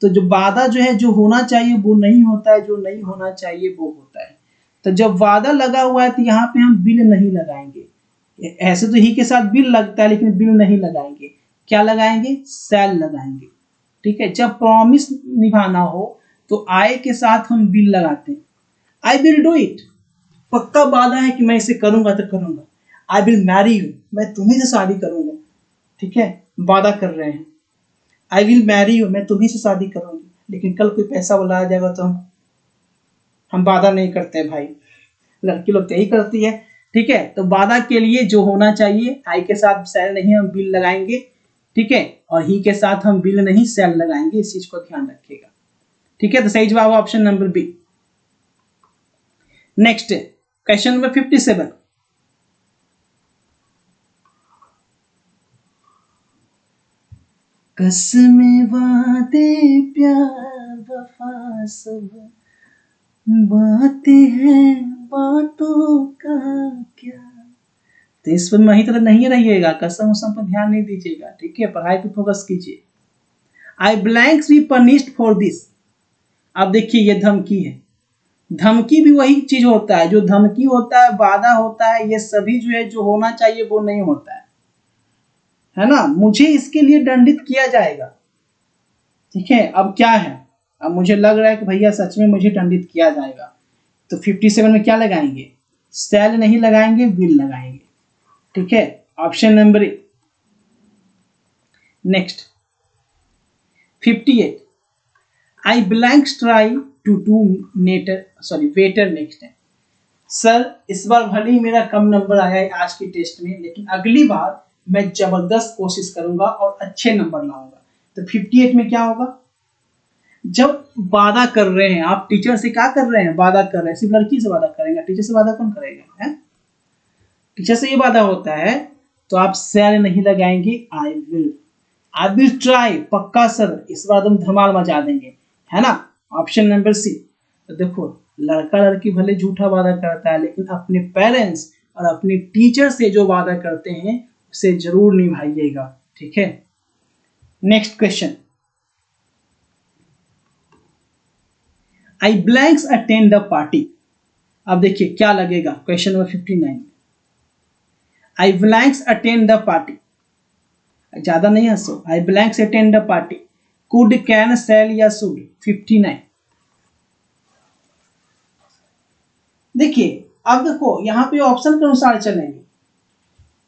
तो जो वादा जो है जो होना चाहिए वो नहीं होता है, जो नहीं होना चाहिए वो होता है। तो जब वादा लगा हुआ है तो यहाँ पे हम बिल नहीं लगाएंगे। ऐसे तो ही के साथ बिल लगता है लेकिन बिल नहीं लगाएंगे। क्या लगाएंगे? सेल लगाएंगे। ठीक है, जब प्रॉमिस निभाना हो तो आई के साथ हम बिल लगाते हैं। आई विल डू इट, पक्का वादा है कि मैं इसे करूंगा तो करूंगा। आई विल मैरी यू, मैं तुम्ही से शादी करूंगा। ठीक है, वादा कर रहे हैं। आई विल मैरी यू, मैं तुम्ही से शादी करूंगी। लेकिन कल कोई पैसा वाला आ जाएगा तो हम वादा नहीं करते भाई। लड़की लोग तो यही करती है। ठीक है, तो वादा के लिए जो होना चाहिए आई के साथ सेल नहीं हम बिल लगाएंगे। ठीक है, और ही के साथ हम बिल नहीं सेल लगाएंगे। इस चीज को ध्यान रखिएगा। ठीक है, तो सही जवाब option number B. Next question number 57। कसमें वादे प्यार वफा सब बातें हैं, बातों का क्या। तो इस पर वही तरह नहीं रहिएगा, कसम उसम पर ध्यान नहीं दीजिएगा। ठीक है, पढ़ाई पे फोकस कीजिए। I blanks be punished for this. अब देखिए ये धमकी है। धमकी भी वही चीज होता है, जो धमकी होता है, वादा होता है, ये सभी जो है जो होना चाहिए वो नहीं होता है ना। मुझे इसके लिए दंडित किया जाएगा। ठीक है, अब क्या है, अब मुझे लग रहा है कि भैया सच में मुझे दंडित किया जाएगा, तो 57 में क्या लगाएंगे? सेल नहीं लगाएंगे, बिल लगाएंगे। ठीक है, option number A. Next 58। I blanks try to do नेटर, सॉरी वेटर। नेक्स्ट है सर, इस बार भले ही मेरा कम नंबर आया है आज की टेस्ट में, लेकिन अगली बार मैं जबरदस्त कोशिश करूंगा और अच्छे नंबर लाऊंगा। तो 58 में क्या होगा? जब वादा कर रहे हैं आप, टीचर से क्या कर रहे हैं? वादा कर रहे हैं। सिर्फ लड़की से वादा करेंगे, टीचर से वादा कौन करेगा? है टीचर से ये वादा होता है, तो आप सेल नहीं लगाएंगे, आई विल ट्राई, पक्का सर इस बार तुम धमाल मचा देंगे, है ना। Option number C. तो देखो लड़का लड़की भले झूठा वादा करता है, लेकिन अपने पेरेंट्स और अपने टीचर से जो वादा करते हैं उसे जरूर निभाइएगा। ठीक है, next question I blanks attend the party. अब देखिए क्या लगेगा question number 59। I blanks attend the party, ज्यादा नहीं हंसो। I blanks attend the party, could can shall या शुड। 59। देखिए अब देखो यहाँ पे ऑप्शन के अनुसार चलेंगे।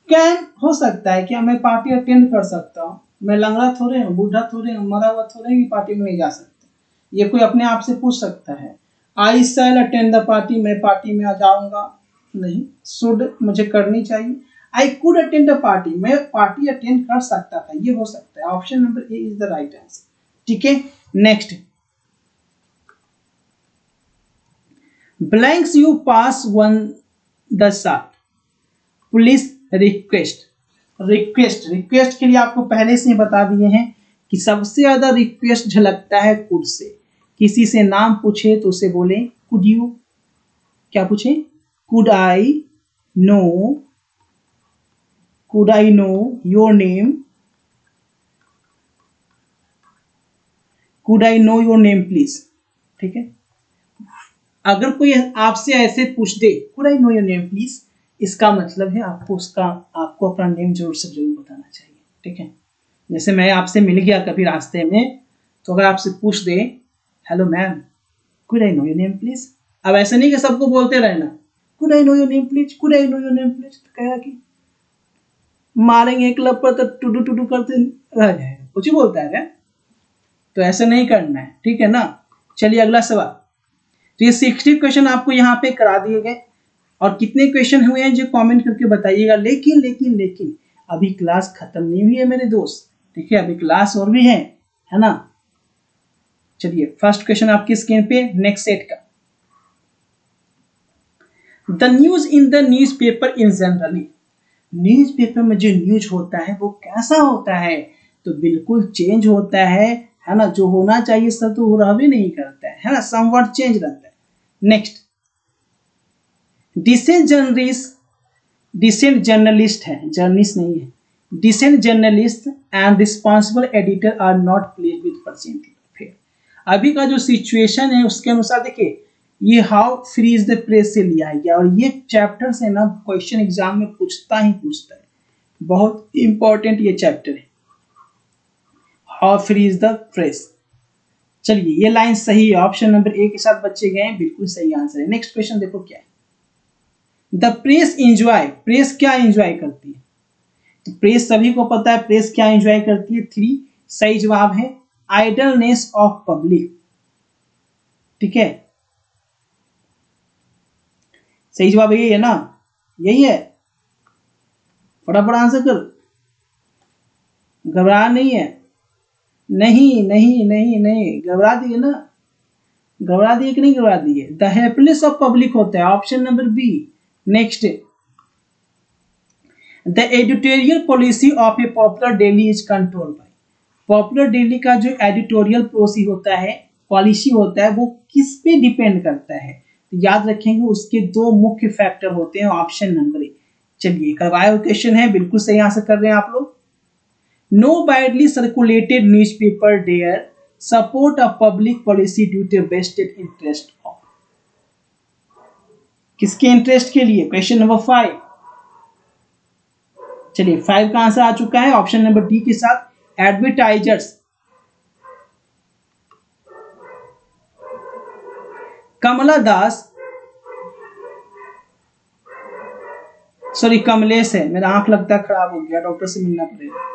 कैन हो सकता है क्या मैं पार्टी अटेंड कर सकता हूँ, मैं लंगड़ा थोड़े हूँ, बूढ़ा थोड़े हूँ, मरा हुआ थोड़े कि पार्टी में नहीं जा सकता, ये कोई अपने आप से पूछ सकता है। आई शैल अटेंड द पार्टी, मैं पार्टी में आ जाऊंगा नहीं। शुड मुझे करनी चाहिए। I could attend the party, मैं पार्टी अटेंड कर सकता था, ये हो सकता है। Option number A is the right answer. ठीक है, next. Blanks you pass one the shot, police request. Request के लिए आपको पहले से ही बता दिए हैं कि सबसे ज्यादा रिक्वेस्ट झलकता है कुड से। किसी से नाम पूछे तो उसे बोले कुड यू, क्या पूछे, could I know your name, could I know your name please. ठीक है, अगर कोई आपसे ऐसे पूछ they could I know your name please, इसका मतलब है आपको अपना नेम जरूर से जरूर बताना चाहिए। ठीक है, जैसे मैं आपसे मिल गया कभी रास्ते में, तो अगर आपसे पूछ दे hello ma'am could I know your name please, अब ऐसे नहीं कि सबको बोलते रहना could I know your name please, could I know your name please, तो कहेगा कि मारेंगे एक लपड़ तो टुडू टुडू करते रह जाएगा, कुछ ही बोलता है क्या, तो ऐसे नहीं करना है। ठीक है ना, चलिए अगला सवाल। तो ये 60 क्वेश्चन आपको यहाँ पे करा दिए गए, और कितने क्वेश्चन हुए हैं जो कमेंट करके बताइएगा। लेकिन लेकिन लेकिन अभी क्लास खत्म नहीं हुई है मेरे दोस्त। ठीक है, अभी क्लास और भी है ना। चलिए फर्स्ट क्वेश्चन आपकी स्क्रीन पे नेक्स्ट सेट का। The news in the newspaper in generally, newspaper में जो न्यूज होता है वो कैसा होता है, तो बिल्कुल चेंज होता है ना। जो होना चाहिए सब तो रह भी नहीं करता है ना, समवट चेंज रहता है। नेक्स्ट, डिसेंट जर्नलिस्ट है, जर्नलिस्ट नहीं है। Decent journalist and responsible editor are not placed with percent. अभी का जो सिचुएशन है उसके अनुसार देखिए, ये how free is the press से लिया गया, और ये चैप्टर से ना क्वेश्चन एग्जाम में पूछता है, बहुत इंपॉर्टेंट ये चैप्टर है, how free is the press. चलिए ये लाइन सही है, ऑप्शन नंबर ए के साथ बच्चे गए हैं, बिल्कुल सही आंसर है। नेक्स्ट क्वेश्चन देखो क्या है। द प्रेस एंजॉय, प्रेस क्या एंजॉय करती है, तो प्रेस सभी को पता है प्रेस क्या एंजॉय करती है। 3 सही जवाब है आइडलनेस ऑफ पब्लिक। ठीक है, सही जवाब यही है ना, यही है, फटाफट आंसर कर, घबरा नहीं है, नहीं नहीं नहीं नहीं, घबरा दिए ना, घबरा दिए कि नहीं घबरा दिए। द हैप्पीनेस ऑफ पब्लिक होता है, option number B. Next, the editorial policy of a popular daily is control by, popular daily का जो एडिटोरियल पॉलिसी होता है, पॉलिसी होता है, वो किस पे डिपेंड करता है, तो याद रखेंगे उसके 2 मुख्य फैक्टर होते हैं, ऑप्शन नंबर ए। चलिए करवाया हुआ क्वेश्चन है, बिल्कुल सही आंसर कर रहे हैं आप लोग। No widely circulated newspaper dare support a public policy due to vested interest of, किसके इंटरेस्ट के लिए, क्वेश्चन नंबर 5। चलिए 5 का आंसर आ चुका है ऑप्शन नंबर डी के साथ, एडवर्टाइजर्स। कमला दास, सॉरी कमलेश है, मेरा आंख लगता है खराब हो गया, डॉक्टर से मिलना पड़ेगा।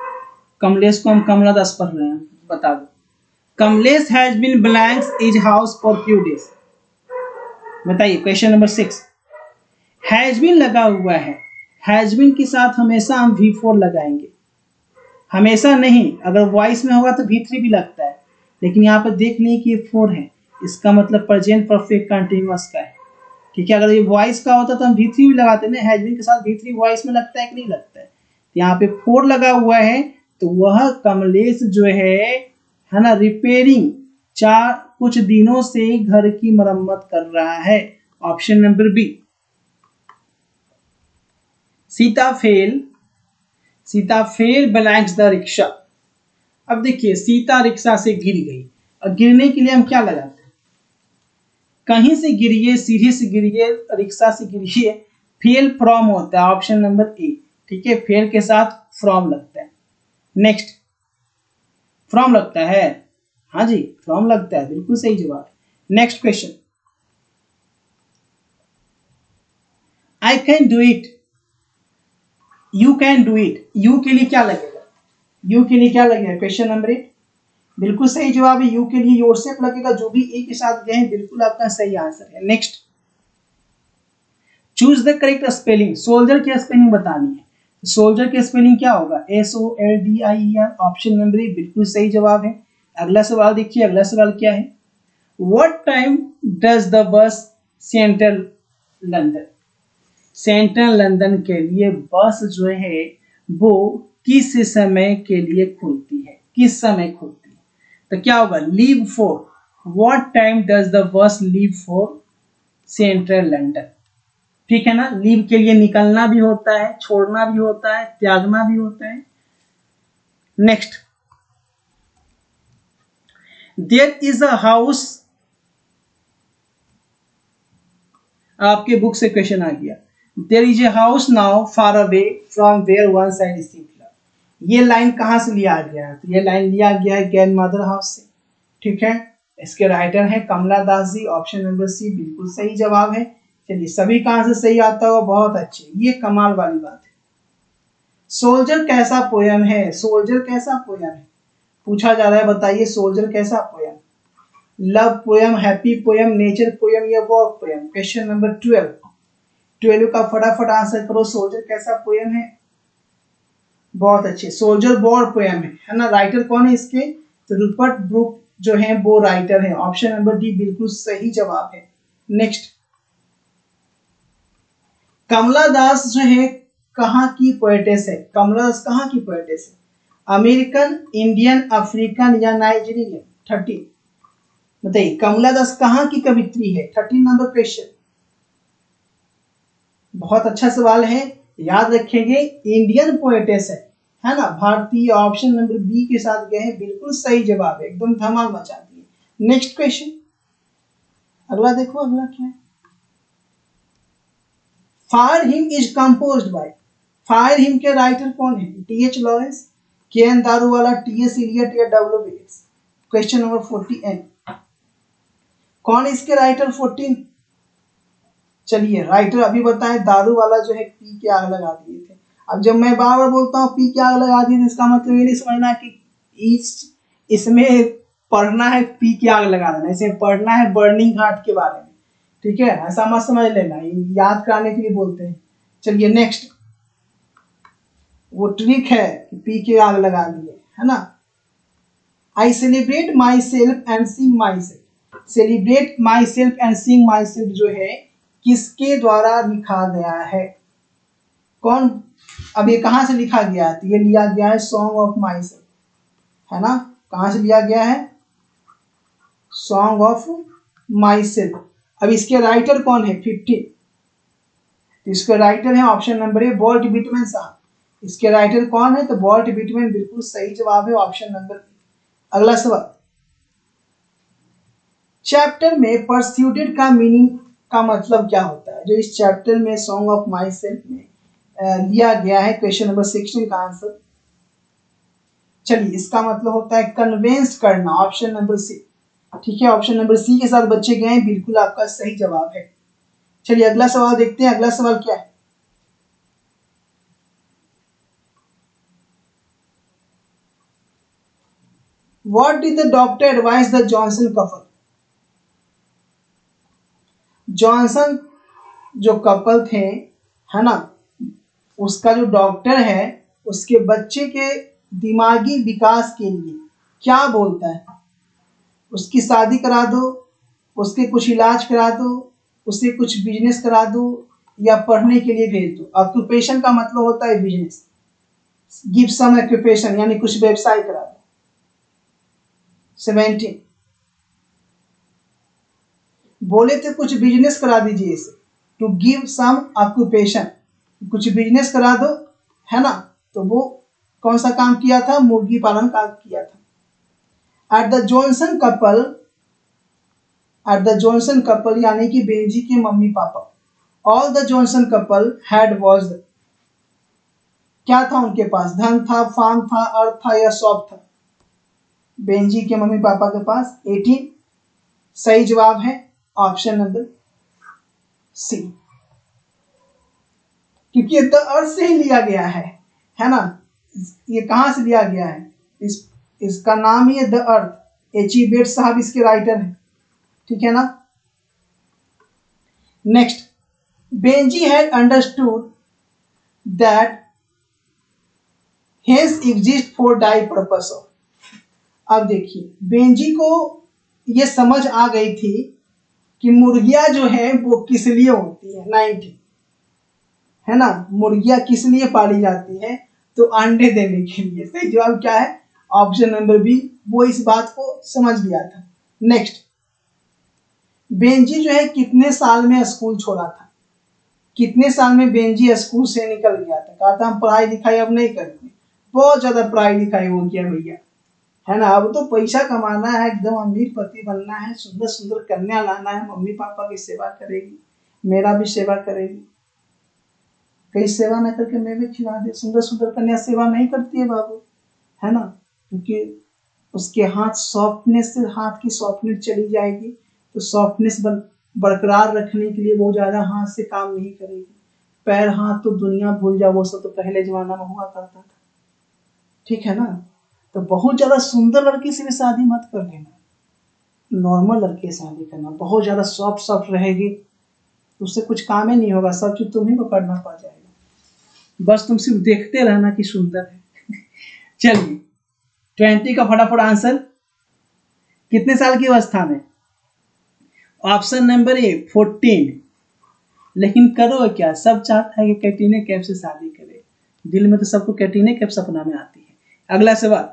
कमलेश को हम कमला दास पढ़ रहे हैं, बता दो। Kamlesh has been blanks is house for few days, बताइए क्वेश्चन नंबर 6। हैज बीन लगा हुआ है, हैज बीन के साथ हमेशा हम V4 लगाएंगे, हमेशा नहीं, अगर वॉइस में होगा तो V3 भी लगता है, लेकिन यहाँ पर देख लें कि ये 4 है, इसका मतलब प्रेजेंट परफेक्ट कंटिन्यूअस का है। ठीक है, अगर ये वॉइस का होता तो हम V3 भी लगाते ना, हैज बीन के साथ V3 वॉइस में लगता है कि नहीं लगता है, तो यहाँ पे 4 लगा हुआ है, तो वह कमलेश जो है ना, रिपेयरिंग, कुछ दिनों से घर की मरम्मत कर रहा है, option number B. Sita fail blanks the rickshaw. अब देखिए सीता रिक्शा से गिर गई, और गिरने के लिए हम क्या लगाते हैं, कहीं से गिरिए, सीढ़ी से गिरिए, रिक्शा से गिरिए, फेल फ्रॉम होता है ऑप्शन नंबर ए। ठीक है, फेल के साथ फ्रॉम लगता है। नेक्स्ट, फ्रॉम लगता है, हाँ जी फ्रॉम लगता है, बिल्कुल सही जवाब है। Next question, I can do it, you can do it, you के लिए क्या लगेगा, यू के लिए क्या लगेगा, क्वेश्चन नंबर 8 बिल्कुल सही जवाब है। यू के लिए योरसेल्फ लगेगा, जो भी ए के साथ गए हैं बिल्कुल आपका सही आंसर है। Next, choose the correct spelling, soldier की स्पेलिंग बतानी है। सोल्जर की स्पेलिंग क्या होगा, SOLDIER, ऑप्शन नंबर ए बिल्कुल सही जवाब है। अगला सवाल देखिए, अगला सवाल क्या है, what time does the bus central London, central London के लिए बस जो है वो किस समय के लिए खुलती है, किस समय खुलती है, तो क्या होगा, leave for, what time does the bus leave for central London. ठीक है ना, लीव के लिए निकलना भी होता है, छोड़ना भी होता है, त्यागना भी होता है। Next, there is a house, आपके बुक से क्वेश्चन आ गया, there is a house now far away from where one side is simple. ये लाइन कहां से लिया गया है, तो ये लाइन लिया गया है ग्रैंड मदर हाउस से। ठीक है, इसके राइटर है कमला दास जी, ऑप्शन नंबर सी बिल्कुल सही जवाब है। चलिए, सभी का आंसर सही आता हुआ बहुत अच्छे, ये कमाल वाली बात है। सोल्जर कैसा पोयम है, सोल्जर कैसा पोयम है, पूछा जा रहा है, बताइए सोल्जर कैसा poem, love poem, happy poem, nature poem या वॉक पोयम। क्वेश्चन नंबर 12 का फटाफट आंसर करो, सोल्जर कैसा पोयम है। बहुत अच्छे, सोल्जर वॉर पोयम है ना। राइटर कौन है इसके, तो रूपर्ट ब्रूक जो है वो राइटर है, ऑप्शन नंबर डी बिल्कुल सही जवाब है। नेक्स्ट, कमला दास जो है कहाँ की पोएटेस है, कमला दास कहाँ की पोएटेस है, अमेरिकन, इंडियन, अफ्रीकन या नाइजीरियन। 30 बताइए, कमला दास कहाँ की कवित्री है, 13 नंबर क्वेश्चन। बहुत अच्छा सवाल है, याद रखेंगे, इंडियन पोएटेस है ना, भारतीय, ऑप्शन नंबर बी के साथ गए हैं, बिल्कुल सही जवाब है, एकदम धमाल मचा दिए। नेक्स्ट क्वेश्चन, अगला देखो, अगला क्या है, fire hymn is composed by, fire hymn के राइटर कौन है, TH Lawrence, KN Daruwalla, TS Eliot या W विलियम्स। क्वेश्चन नंबर 14, कौन इसके राइटर 14, चलिए राइटर अभी बताएं, दारूवाला जो है पी के आग लगा दिए थे। अब जब मैं बार बार बोलता हूँ पी के आग लगा दिए, इसका मतलब ये नहीं समझना कि इसमें पढ़ना है पी के आग लगा देना, इसमें पढ़ना है बर्निंग घाट के बारे में। ठीक है, ऐसा मत समझ लेना, याद कराने के लिए बोलते हैं। चलिए नेक्स्ट, वो ट्रिक है कि पी के आग लगा दिए, है ना। I celebrate my self and Singh my self, celebrate my self and Singh my self जो है किसके द्वारा लिखा गया है, कौन, अब ये कहां से लिखा गया है, तो ये लिया गया है सॉन्ग ऑफ माई सेल्फ, है ना, कहां से लिया गया है, सॉन्ग ऑफ माई सेल्फ। अब इसके राइटर कौन है, 15, इसके राइटर है ऑप्शन नंबर ए वॉल्ट विटमैन साहब। इसके राइटर कौन है, तो वॉल्ट विटमैन बिल्कुल सही जवाब है, ऑप्शन नंबर। अगला सवाल, चैप्टर में परस्यूटेड का मीनिंग का मतलब क्या होता है, जो इस चैप्टर में सॉन्ग ऑफ माई सेल्फ में लिया गया है, क्वेश्चन नंबर 16 का आंसर। चलिए, इसका मतलब होता है कन्वेंस करना, ऑप्शन नंबर सी। ठीक है, ऑप्शन नंबर सी के साथ बच्चे गए हैं, बिल्कुल आपका सही जवाब है। चलिए अगला सवाल देखते हैं, अगला सवाल क्या है, what did the doctor advice the Johnson couple, Johnson जो कपल थे, है ना, उसका जो डॉक्टर है उसके बच्चे के दिमागी विकास के लिए क्या बोलता है, उसकी शादी करा दो, उसके कुछ इलाज करा दो, उसे कुछ बिजनेस करा दो या पढ़ने के लिए भेज दो। ऑक्यूपेशन का मतलब होता है बिजनेस, गिव सम ऑक्यूपेशन यानी कुछ व्यवसाय करा दो। 17 बोले थे कुछ बिजनेस करा दीजिए इसे, टू गिव सम ऑक्यूपेशन, कुछ बिजनेस करा दो, है ना, तो वो कौन सा काम किया था, मुर्गी पालन का किया था। At the Johnson couple at the Johnson couple यानी कि बेंजी के mummy papa. All the Johnson couple had was, क्या था उनके पास? धन था, फार्म था, अर्थ था या शॉप था? बेंजी के मम्मी पापा के पास 18। सही जवाब है ऑप्शन नंबर सी, क्योंकि द अर्थ से ही लिया गया है ना। ये कहां से लिया गया है? इसका नाम ही है द अर्थ। एच.ई. बेट्स साहब इसके राइटर हैं, ठीक है ना। Next, Benji had understood that hence exist for die purpose of. अब देखिए, बेंजी को ये समझ आ गई थी कि मुर्गियां जो है वो किस लिए होती है। 90 है ना, मुर्गियां किस लिए पाली जाती है? तो अंडे देने के लिए। सही जवाब क्या है? ऑप्शन नंबर बी, वो इस बात को समझ लिया था। नेक्स्ट, बेंजी जो है कितने साल में स्कूल छोड़ा था? कितने साल में बेंजी स्कूल से निकल गया था? कहा था हम पढ़ाई लिखाई अब नहीं करेंगे। बहुत ज्यादा पढ़ाई लिखाई हो गया भैया, है ना। अब तो पैसा कमाना है, एकदम अमीर पति बनना है, सुंदर सुंदर कन्या लाना है, मम्मी पापा की सेवा करेगी, मेरा भी सेवा करेगी। कहीं सेवा न करके मैं भी खिला दे। सुंदर सुंदर कन्या सेवा नहीं करती है बाबू, है ना, क्योंकि उसके हाथ सॉफ्टनेस से, हाथ की सॉफ्टनेस चली जाएगी तो सॉफ्टनेस बरकरार रखने के लिए वो ज्यादा हाथ से काम नहीं करेगी। पैर हाथ तो दुनिया भूल जाओ, वो सब तो पहले जमाना में हुआ करता था, ठीक है ना। तो बहुत ज्यादा सुंदर लड़की से भी शादी मत कर लेना, नॉर्मल लड़के से शादी करना। बहुत ज्यादा सॉफ्ट सॉफ्ट रहेगी तो उससे कुछ काम ही नहीं होगा, सब चीज तुम्ही को करना पड़ जाएगा। बस तुम सिर्फ देखते रहना कि सुंदर है। चलिए 20 का फटाफट आंसर। कितने साल की अवस्था में? ऑप्शन नंबर ए 14। लेकिन करो क्या, सब चाहता है कि कैटरीना कैफ से शादी करे। दिल में तो सबको कैटरीना कैफ सपना में आती है। अगला सवाल,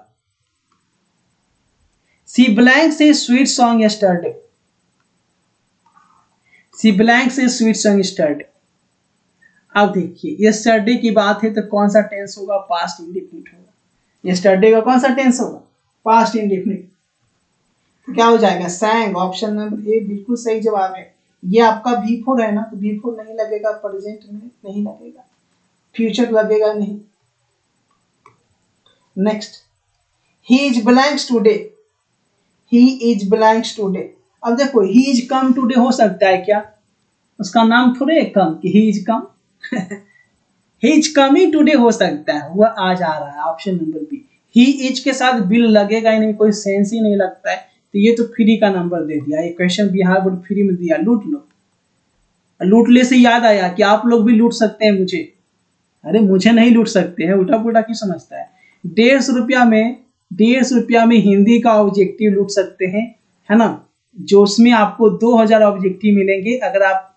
सी ब्लैंक से स्वीट सॉन्ग यस्टरडे। सी ब्लैंक से स्वीट सॉन्ग यस्टरडे। अब देखिए, यस्टरडे की बात है तो कौन सा टेंस होगा? पास्ट इंडेफिनिट होगा। यस्टरडे का कौन सा टेंस होगा? Past indefinite. तो क्या हो जाएगा? सैंग। ऑप्शन नंबर ए बिल्कुल सही जवाब है। ये आपका V4 है ना, तो V4 नहीं लगेगा, प्रेजेंट में नहीं लगेगा, फ्यूचर लगेगा नहीं। Next, he is blanks today. He is blanks today. अब देखो, ही इज कम टुडे हो सकता है क्या? उसका नाम थोड़े कम कि he is come. He is coming today हो सकता है, वह आज आ रहा है। Option number B. He is के साथ बिल लगेगा ही नहीं, कोई सेंस ही नहीं लगता है। तो ये तो फ्री का नंबर दे दिया। ये क्वेश्चन बिहार बोर्ड फ्री में दिया, लूट लो। लूटले से याद आया कि आप लोग भी लूट सकते हैं मुझे। अरे मुझे नहीं लूट सकते हैं, उल्टा पुल्टा क्यों समझता है। 150 रुपया में हिंदी का ऑब्जेक्टिव लूट सकते हैं, है ना, जो उसमें आपको 2000 ऑब्जेक्टिव मिलेंगे। अगर आप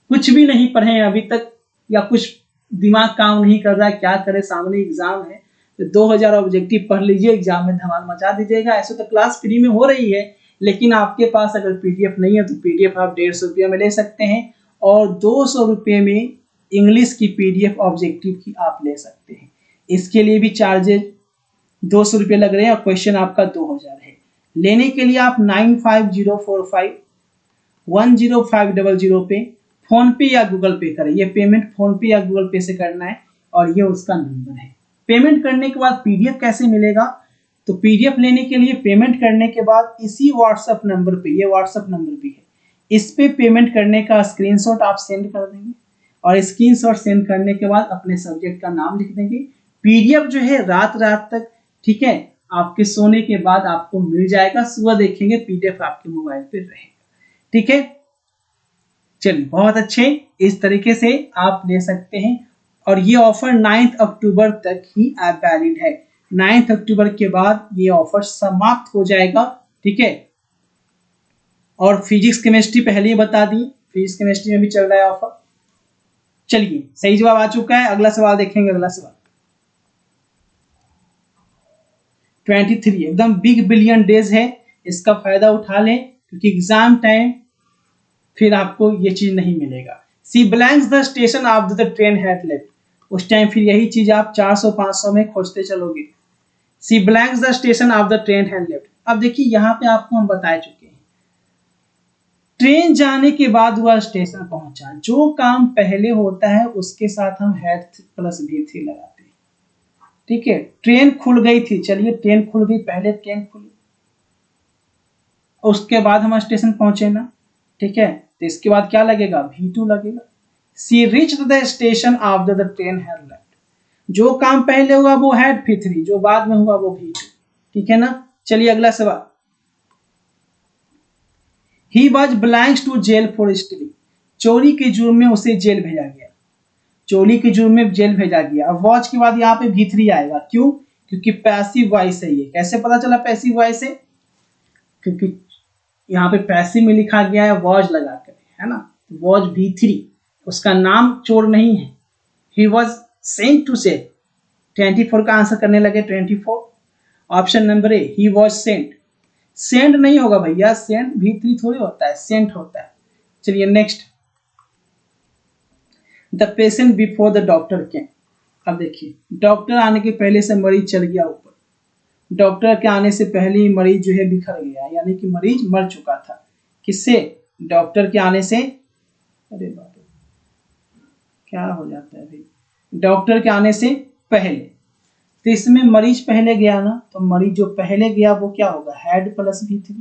कुछ भी नहीं पढ़े अभी तक या कुछ दिमाग काम नहीं कर रहा है, क्या करे, सामने एग्जाम है, तो 2000 ऑब्जेक्टिव पढ़ लीजिए, एग्जाम में धमाल मचा दीजिएगा। ऐसे तो क्लास फ्री में हो रही है, लेकिन आपके पास अगर पीडीएफ नहीं है तो पीडीएफ आप 150 रुपये में ले सकते हैं, और 200 रुपये में इंग्लिश की पीडीएफ ऑब्जेक्टिव की आप ले सकते हैं। इसके लिए भी चार्जेज 200 रुपये लग रहे हैं और क्वेश्चन आपका 2000 है। लेने के लिए आप 9504510500 पे फोन पे या गूगल पे करें। ये पेमेंट फोन पे या गूगल पे से करना है और ये उसका नंबर है। पेमेंट करने के बाद पीडीएफ कैसे मिलेगा? तो पीडीएफ लेने के लिए पेमेंट करने के बाद इसी व्हाट्सएप नंबर पे, ये व्हाट्सएप नंबर भी है, इस पे पेमेंट करने का स्क्रीनशॉट आप सेंड कर देंगे और स्क्रीनशॉट सेंड करने के बाद अपने सब्जेक्ट का नाम लिख देंगे। पीडीएफ जो है रात तक, ठीक है, आपके सोने के बाद आपको मिल जाएगा। सुबह देखेंगे पीडीएफ आपके मोबाइल पे रहेगा, ठीक है। चलिए बहुत अच्छे, इस तरीके से आप ले सकते हैं। और ये ऑफर 9 अक्टूबर तक ही वैलिड है। 9 अक्टूबर के बाद ये ऑफर समाप्त हो जाएगा, ठीक है। और फिजिक्स केमिस्ट्री पहले ही बता दी, फिजिक्स केमिस्ट्री में भी चल रहा है ऑफर। चलिए सही जवाब आ चुका है। अगला सवाल देखेंगे। अगला सवाल 23, एकदम बिग बिलियन डेज है, इसका फायदा उठा लें क्योंकि एग्जाम टाइम फिर आपको ये चीज नहीं मिलेगा। She blanks the station of the train had left. उस टाइम फिर यही चीज आप 400-500 में खोजते चलोगे। She blanks the station of the train had left. अब देखिए यहाँ पे आपको हम बता चुके हैं ट्रेन जाने के बाद वह स्टेशन पहुंचा। जो काम पहले होता है उसके साथ हम हैड प्लस V3 लगाते हैं। ठीक है, ट्रेन खुल गई थी, चलिए ट्रेन खुल गई, पहले ट्रेन खुली, उसके बाद हम स्टेशन पहुंचे ना। ठीक है, तो इसके बाद क्या लगेगा, V2 लगेगा। She reached the station after the train had left. जो काम पहले हुआ वो हैड V3, जो बाद में हुआ वो V2। ठीक है ना। चलिए अगला सवाल। He was belongs to jail for stealing। चोरी के जुर्म में उसे जेल भेजा गया, चोरी के जुर्म में जेल भेजा गया। अब वॉच के बाद यहाँ पे V3 आएगा, क्यों, क्योंकि पैसिव वॉइस है ये। कैसे पता चला पैसिव वॉइस है, क्योंकि यहाँ पे पैसिव में लिखा गया है वॉच लगा कर, है ना। वॉच V3, उसका नाम चोर नहीं है। He was sent to jail। 24 का आंसर करने लगे, 24 option number A, he was sent। Send नहीं होगा भैया, सेंड V3 थोड़ी होता है, सेंट होता है। चलिए next. The patient before the doctor केम। अब देखिए, डॉक्टर आने के पहले से मरीज चल गया ऊपर, डॉक्टर के आने से पहले ही मरीज जो है बिखर गया, यानी कि मरीज मर चुका था। किससे, डॉक्टर के आने से, अरे बाप रे क्या हो जाता है भाई, डॉक्टर के आने से पहले। तो इसमें मरीज पहले गया ना, तो मरीज जो पहले गया वो क्या होगा, हैड प्लस V3।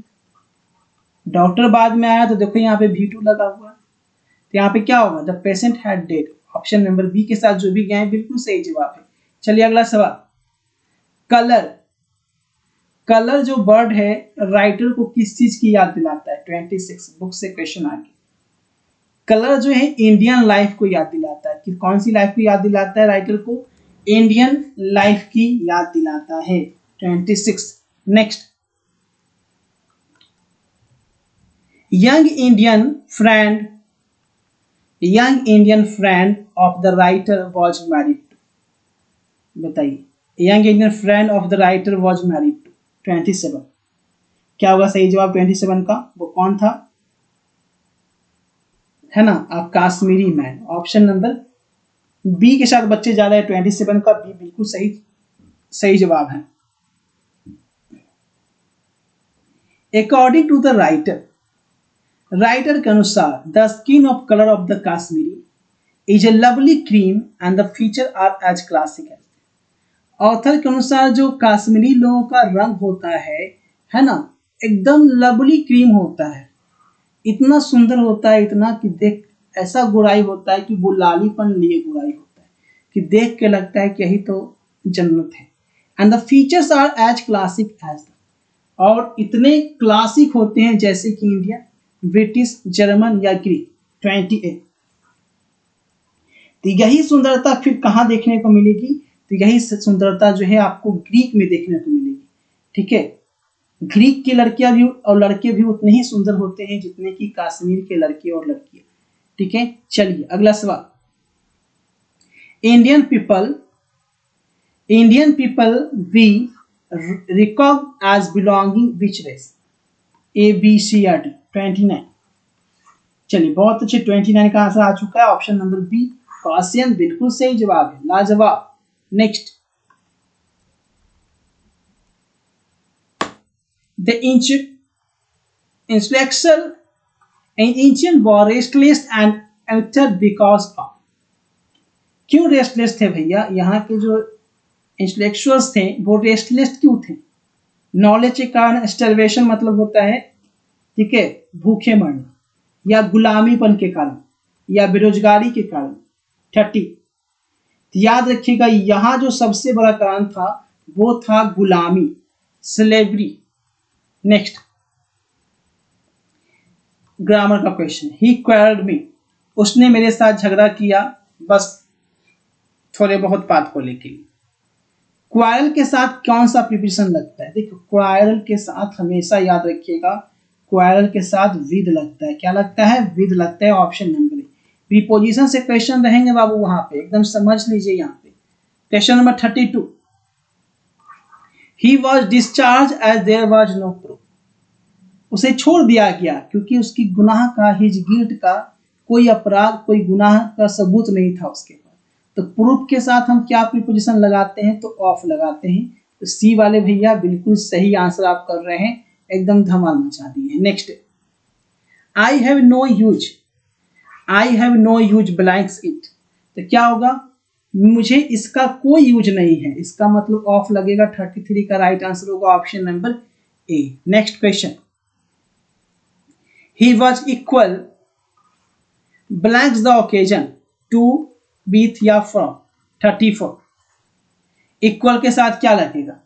डॉक्टर बाद में आया तो देखो यहाँ पे V2 लगा हुआ है, तो यहाँ पे क्या होगा, the patient had dead. Option number B के साथ जो भी गए बिल्कुल सही जवाब है। चलिए अगला सवाल। कलर, कलर जो वर्ड है राइटर को किस चीज की याद दिलाता है, 26 बुक से क्वेश्चन आ गया। कलर जो है इंडियन लाइफ को याद दिलाता है, कि कौन सी लाइफ को याद दिलाता है राइटर को, इंडियन लाइफ की याद दिलाता है। 26 next. Young Indian friend of the writer was married to. बताइए, young Indian friend of the writer was married to 27, क्या होगा सही जवाब 27 का, वो कौन था, है ना, आप Kashmiri man. Option number B के साथ बच्चे जा रहे हैं, 27 का बी बिल्कुल सही जवाब है। According to the writer, writer के अनुसार the skin of colour of the Kashmiri is a lovely cream and the feature are as classic as. Author के अनुसार जो काश्मीरी लोगों का रंग होता है ना, एकदम लवली क्रीम होता है, इतना सुंदर होता है, इतना कि देख ऐसा गुराई होता है कि वो लालीपन लिए गुराई होता है, कि देख के लगता है कि यही तो जन्नत है। And the features are as classic as, और इतने क्लासिक होते हैं जैसे कि इंडिया, ब्रिटिश, जर्मन या ग्रीक। 28। तो यही सुंदरता फिर कहाँ देखने को मिलेगी, तो यही सुंदरता जो है आपको ग्रीक में देखने को मिलेगी। ठीक है, ग्रीक की लड़कियां भी और लड़के भी उतने ही सुंदर होते हैं जितने कि कश्मीर के लड़के और लड़कियां। ठीक है, चलिए अगला सवाल। Indian people we recognize as belonging which race, A B C या डी। 29। चलिए बहुत अच्छे, 29 का आंसर आ चुका है, ऑप्शन नंबर बी कॉसियन बिल्कुल सही जवाब है, लाजवाब। Next. The ancient war restless and uttered because of। क्यों रेस्टलेस थे भैया, यहाँ के जो इंटेलेक्चुअल्स थे वो रेस्टलेस क्यों थे, नॉलेज के कारण, स्टर्वेशन मतलब होता है, ठीक है, भूखे मरना, या गुलामीपन के कारण, या बेरोजगारी के कारण। 30। याद रखिएगा, यहाँ जो सबसे बड़ा कारण था वो था गुलामी, स्लेवरी। नेक्स्ट, ग्रामर का क्वेश्चन। ही क्वारल्ड मी, उसने मेरे साथ झगड़ा किया, बस थोड़े बहुत बात को लेके। क्वारल के साथ कौन सा प्रीपोजिशन लगता है, देखो क्वारल के साथ हमेशा याद रखिएगा, क्वारल के साथ विद लगता है। क्या लगता है, विद लगता है, ऑप्शन नंबर ए। प्रीपोजिशन से क्वेश्चन रहेंगे बाबू, वहां पे एकदम समझ लीजिए। यहाँ पे question number 32। He was discharged as there was no proof। उसे छोड़ दिया गया क्योंकि उसकी गुनाह का, हिज गिल्ट का कोई अपराध, कोई गुनाह का सबूत नहीं था उसके पास। तो प्रूफ के साथ हम क्या प्रीपोजिशन लगाते हैं, तो ऑफ लगाते हैं। तो सी वाले भैया बिल्कुल सही आंसर आप कर रहे हैं, एकदम धमाल मचा दिए। Next, I have no use, I have no use blanks it, तो क्या होगा, मुझे इसका कोई यूज नहीं है, इसका मतलब ऑफ लगेगा। 33 का राइट आंसर होगा option number A. Next question, he was equal blanks the occasion to with या फ्रॉम 34, इक्वल के साथ क्या लगेगा,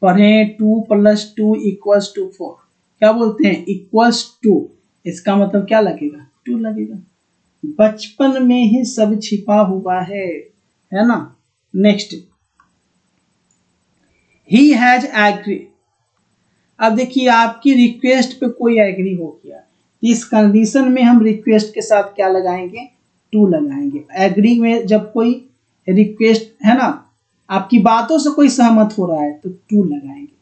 पढ़ें 2 + 2 = 4, क्या बोलते हैं, इक्वल्स टू, इसका मतलब क्या लगेगा, 2 लगेगा। बचपन में ही सब छिपा हुआ है ना। नेक्स्ट, ही हैज एग्री, अब देखिए आपकी रिक्वेस्ट पे कोई एग्री हो गया, इस कंडीशन में हम रिक्वेस्ट के साथ क्या लगाएंगे, 2 लगाएंगे। एग्री में जब कोई रिक्वेस्ट है ना, आपकी बातों से कोई सहमत हो रहा है तो 2 लगाएंगे।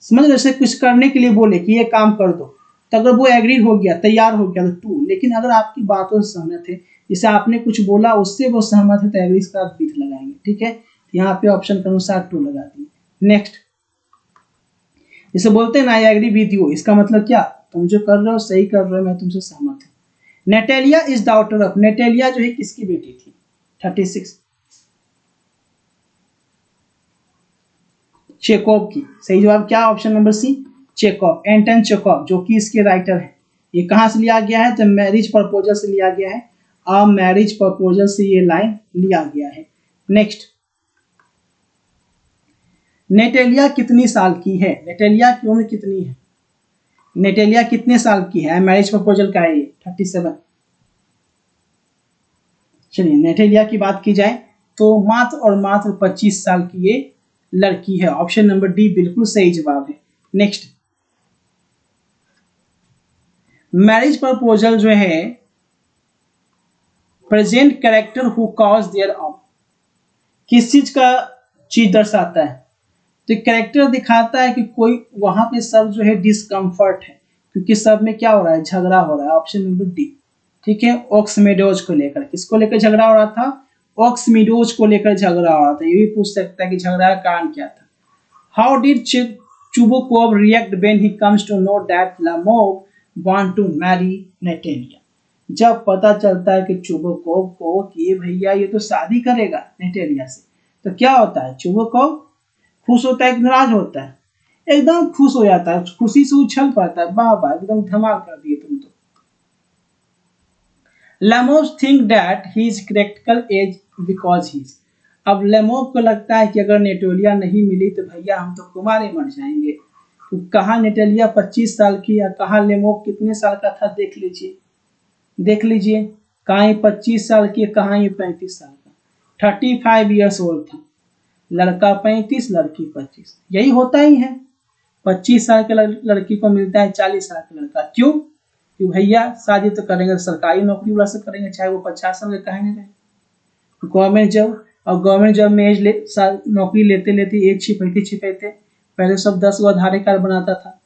समझ, जैसे कुछ करने के लिए बोले कि ये काम कर दो, तो अगर वो एग्री हो गया, तैयार हो गया तो 2, लेकिन अगर आपकी बातों से सहमत है, जैसे आपने कुछ बोला उससे वो सहमत है, तो एग्री के साथ विथ लगाएंगे। ठीक है, यहाँ पे ऑप्शन के अनुसार 2 लगा दिए। नेक्स्ट, जैसे बोलते हैं ना, आई एग्री विद यू, इसका मतलब क्या, तुम जो कर रहे हो सही कर रहे हो, मैं तुमसे सहमत हूँ। नेटेलिया इज डॉटर ऑफ, नेटेलिया जो है किसकी बेटी थी, 36, चेकोव की। सही जवाब क्या, ऑप्शन नंबर सी, चेकोव, एंटन चेकोव, जो कि इसके राइटर है। ये कहां से लिया गया है, तो मैरिज प्रपोजल से लिया गया है, अ मैरिज प्रपोजल से ये लाइन लिया गया है। नेक्स्ट, नेटेलिया कितनी साल की है, नेटेलिया की उम्र कितनी है, नेटेलिया कितने साल की है, मैरिज प्रपोजल का है ये 37। चलिए नेटेलिया की बात की जाए तो मात्र और मात्र 25 साल की ये लड़की है। ऑप्शन नंबर डी बिल्कुल सही जवाब है। नेक्स्ट, मैरिज प्रपोजल जो है present character who cause there on, किस चीज दर्शाता है, तो कैरेक्टर दिखाता है कि कोई वहां पे सब जो है डिस्कम्फर्ट है, क्योंकि सब में क्या हो रहा है, झगड़ा हो रहा है। Option number D. ठीक है, ऑक्स मेडोज को लेकर, किसको लेकर झगड़ा हो रहा था, ऑक्स मेडोज को लेकर झगड़ा हो रहा था। ये भी पूछ सकता है कि झगड़ा का कारण क्या था। How did Chubukov react when he comes to know that Lomov want to marry Natalia, जब पता चलता है कि चुबुकोव को कि भैया ये तो शादी करेगा नेटेलिया से, तो क्या होता है, चुबुकोव खुश होता है, नाराज होता है, एकदम खुश हो जाता है, खुशी से उछल पड़ता है, वाह वाह एकदम धमाल कर दिए तुम तो। Lomov think that he is critical age because he, अब लेमोव को लगता है कि अगर नेटोलिया नहीं मिली तो भैया हम तो कुमारे मर जाएंगे। तो कहाँ नेटोलिया 25 साल की या कहाँ लेमोव कितने साल का था, देख लीजिए, देख लीजिए, कहाँ ये 25 साल की, कहाँ ये 35 साल का, 35 ईयर्स ओल्ड था, लड़का 35 लड़की 25, यही होता ही है। 25 साल के लड़की को मिलता है 40 साल का लड़का, क्यों, कि भैया शादी तो करेंगे, सरकारी नौकरी वाला से करेंगे, चाहे वो 50 साल के कहे नहीं रहे। गवर्नमेंट जॉब, और गवर्नमेंट जॉब में नौकरी लेते लेते एज छिपाते, पहले सब 10 गो आधार कार्ड बनाता था,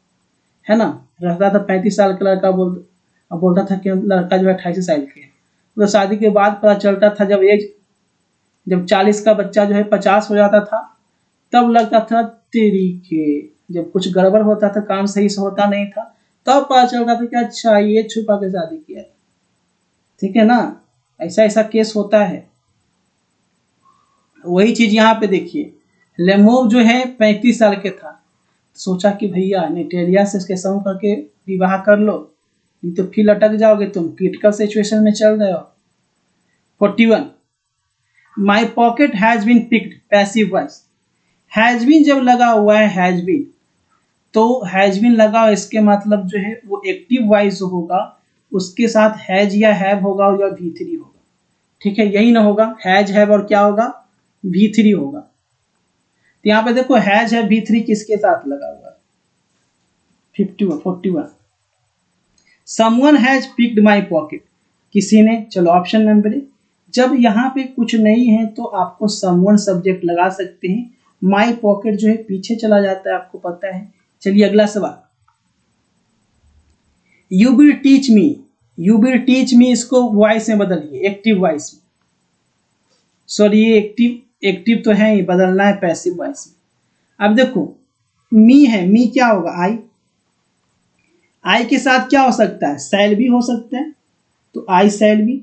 है ना, रहता था 35 साल का लड़का, बोलता था कि लड़का जो है 28 साल के, तो शादी के बाद पता चलता था जब 40 का बच्चा जो है 50 हो जाता था, तब लगता था तेरी के, जब कुछ गड़बड़ होता था, काम सही से होता नहीं था, तब पता चलता था कि अच्छा ये छुपा के शादी किया। ठीक है ना, ऐसा ऐसा केस होता है। वही चीज यहाँ पे देखिए, लेमोव जो है 35 साल के था, सोचा कि भैया नेटेलिया से इसके संग करके विवाह कर लो, नहीं तो फिर अटक जाओगे, तुम क्रिटिकल सिचुएशन में चल रहे हो। 41, my pocket has been picked, passive voice, has been जब लगा हुआ है, हैज बीन, तो हैज बीन लगा, इसके मतलब जो है वो एक्टिव वॉइस जो होगा उसके साथ हैज या हैव होगा या V3 होगा। ठीक है, यही ना होगा, हैज हैव और क्या होगा, V3 होगा। तो यहाँ पे देखो हैज है V3 किसके साथ लगा हुआ है, 41। Someone has picked my pocket, किसी ने, चलो ऑप्शन नंबर ए, जब यहाँ पे कुछ नहीं है तो आपको समवन सब्जेक्ट लगा सकते हैं, माई पॉकेट जो है पीछे चला जाता है, आपको पता है। चलिए अगला सवाल, you will teach me, you will teach me, इसको वॉइस में बदलिए, एक्टिव वॉइस में, सॉरी ये एक्टिव तो है, ये बदलना है पैसिव वॉइस में। अब देखो मी है, मी क्या होगा, आई, आई के साथ क्या हो सकता है, शैल भी हो सकता है, तो आई शैल भी।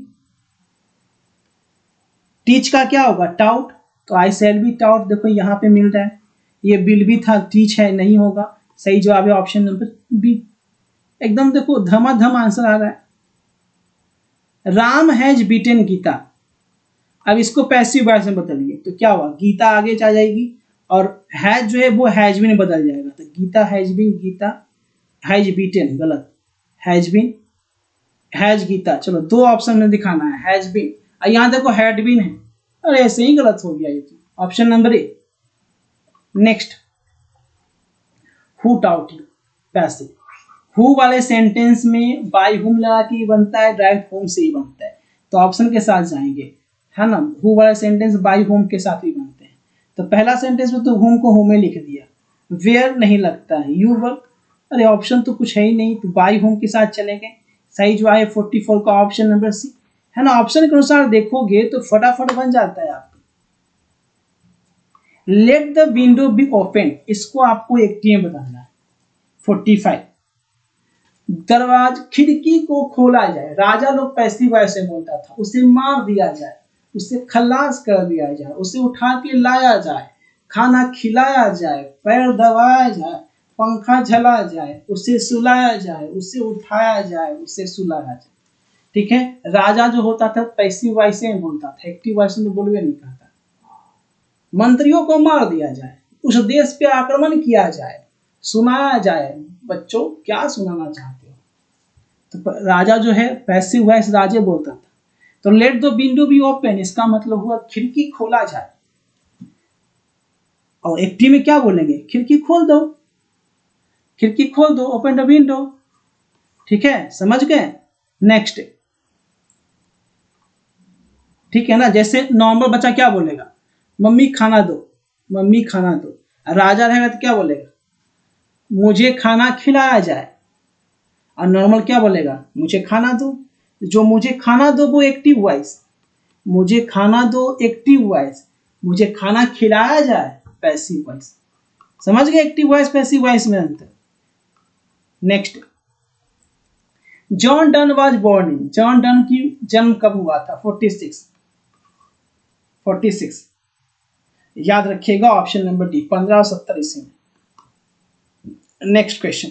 टीच का क्या होगा, टाउट, तो आई शैल बी टाउट। देखो यहाँ पे मिल रहा है, ये विल भी था, टीच है, नहीं होगा। सही जवाब है ऑप्शन नंबर बी। एकदम देखो धमाधम आंसर आ रहा है। Ram has beaten Gita. अब इसको पैसिव वॉइस में बदलिए तो क्या हुआ, गीता आगे आ जाएगी और हैज जो है वो हैज बिन बदल जाएगा, तो Gita has been, Gita has beaten, गलत, हैज बिन, हैज गीता। चलो दो ऑप्शन में दिखाना है, हैज बिन, और यहाँ देखो हैड बिन है, अरे ऐसे ही गलत हो गया ये तो, option number A. Next, who taut you, passive. Who वाले सेंटेंस में बाय हुम लगा के बनता है, डायरेक्ट होम से ही बनता है, तो ऑप्शन के साथ जाएंगे, है ना। हु वाला सेंटेंस बाय होम के साथ ही बनते हैं, तो पहला सेंटेंस में तो होम को होम में लिख दिया, वेयर नहीं लगता है, यू वर्क, अरे ऑप्शन तो कुछ है ही नहीं, तो बाय होम के साथ चलेंगे। सही जो है 44 का ऑप्शन नंबर सी, है ना। ऑप्शन के अनुसार देखोगे तो फटाफट बन जाता है आपका। Let the window be open, इसको आपको एक टीम बताना है। 45, दरवाजा खिड़की को खोला जाए, राजा लोग पैसिव वॉइस में बोलता था, उसे मार दिया जाए, उसे खलास कर दिया जाए, उसे उठा के लाया जाए, खाना खिलाया जाए, पैर दबाया जाए, पंखा झला जाए, उसे सुलाया जाए, उसे उठाया जाए, उसे सुलाया जाए। ठीक है, राजा जो होता था पैसिव वॉइस में बोलता था, एक्टिव वॉइस में बोलवे नहीं करता। मंत्रियों को मार दिया जाए, उस देश पे आक्रमण किया जाए, सुनाया जाए। बच्चों क्या सुनाना चाहते हो, तो राजा जो है पैसिव वॉइस राजे बोलता था। तो let the window be open, इसका मतलब हुआ खिड़की खोला जाए, और एक्टिव में क्या बोलेंगे, खिड़की खोल दो, खिड़की खोल दो, ओपन द विंडो। ठीक है, समझ गए। नेक्स्ट, ठीक है ना, जैसे नॉर्मल बच्चा क्या बोलेगा, मम्मी खाना दो, मम्मी खाना दो। राजा रहेगा तो क्या बोलेगा, मुझे खाना खिलाया जाए, और नॉर्मल क्या बोलेगा, मुझे खाना दो। जो मुझे खाना दो वो एक्टिव वॉइस, मुझे खाना दो एक्टिव वॉइस, मुझे खाना खिलाया जाए पैसिव वॉइस। समझ गए एक्टिव वॉइस पैसिव वॉइस में अंतर। Next, John Donne was born in, John Donne की जन्म कब हुआ था, 46, 46 याद रखिएगा, ऑप्शन नंबर डी, 1570 ईस्वी में। नेक्स्ट क्वेश्चन,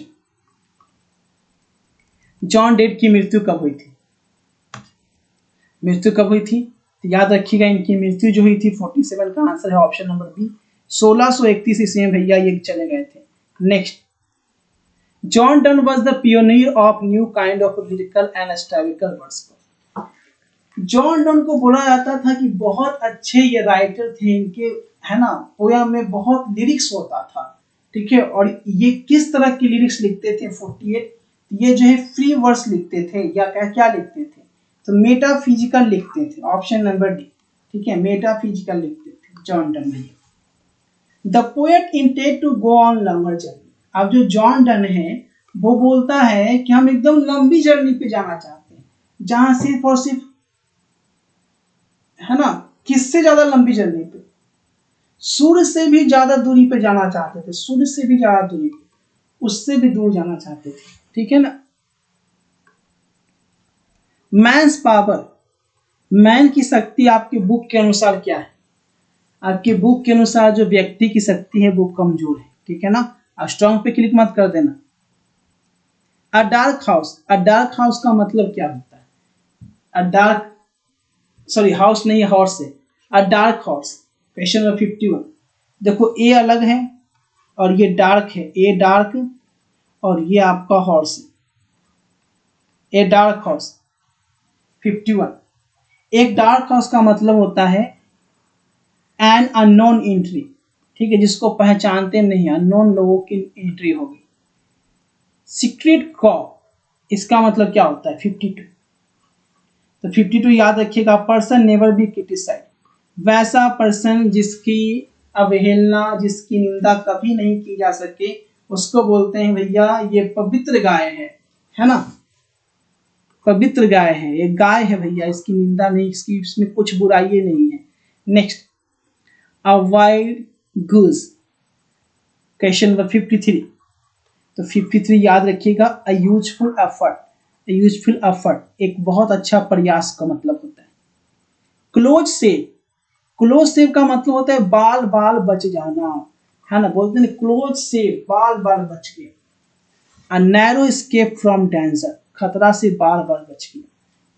जॉन डेट की मृत्यु कब हुई थी, मृत्यु कब हुई थी, तो याद रखिएगा इनकी मृत्यु जो हुई थी 47 का आंसर है ऑप्शन नंबर बी, 1631 ईस्वी में भैया ये चले गए थे। Next, John Donne was the pioneer of new kind of lyrical and historical words. John Donne को बोला जाता था कि बहुत अच्छे ये राइटर थे, इनके है ना पोयम में बहुत लिरिक्स होता था। ठीक है, और ये किस तरह की लिरिक्स लिखते थे 48, ये जो है फ्री वर्स लिखते थे या क्या लिखते थे, तो मेटाफिजिकल लिखते थे, ऑप्शन नंबर डी। ठीक है, मेटाफिजिकल लिखते थे जॉन डन भैया। The poet intend to go on longer journey, अब जो जॉन डन है वो बोलता है कि हम एकदम लंबी जर्नी पे जाना चाहते हैं, जहां सिर्फ और सिर्फ, है ना, किससे ज्यादा लंबी जर्नी पे, सूर्य से भी ज्यादा दूरी पे जाना चाहते थे, सूर्य से भी ज्यादा दूरी पे, उससे भी दूर जाना चाहते थे। ठीक है ना। मैन्स पावर, मैन की शक्ति आपके बुक के अनुसार क्या है, आपके बुक के अनुसार जो व्यक्ति की शक्ति है वो कमजोर है। ठीक है ना, स्ट्रॉन्ग पे क्लिक मत कर देना। अ डार्क हाउस, अ डार्क हाउस का मतलब क्या होता है, अ डार्क, सॉरी हाउस नहीं है, हॉर्स है, अ डार्क हॉर्स। क्वेश्चन नंबर 51, देखो ए अलग है और ये डार्क है, ए डार्क और ये आपका हॉर्स है, ए डार्क हॉर्स। 51, एक डार्क हॉर्स का मतलब होता है एन अननोन एंट्री। ठीक है, जिसको पहचानते नहीं, अननोन लोगों की एंट्री होगी। सीक्रेट कॉ, इसका मतलब क्या होता है 52, तो 52 याद रखिएगा, पर्सन नेवर बी क्रिटिसाइड, वैसा पर्सन जिसकी अवहेलना, जिसकी निंदा कभी नहीं की जा सके, उसको बोलते हैं भैया ये पवित्र गाय है ना, पवित्र गाय है, ये गाय है भैया, इसकी निंदा नहीं, इसकी इसमें कुछ बुराई नहीं है। नेक्स्ट, अ वाइल्ड गूस, क्वेश्चन नंबर 53, तो 53 याद रखिएगा, a useful effort. Useful effort एक बहुत अच्छा प्रयास का मतलब होता है। क्लोज सेव, क्लोज सेव का मतलब होता है बाल बाल बच जाना, है ना, बोलते हैं क्लोज सेव, बाल बाल बच गए। A narrow escape from danger, खतरा से बाल बाल बच गए,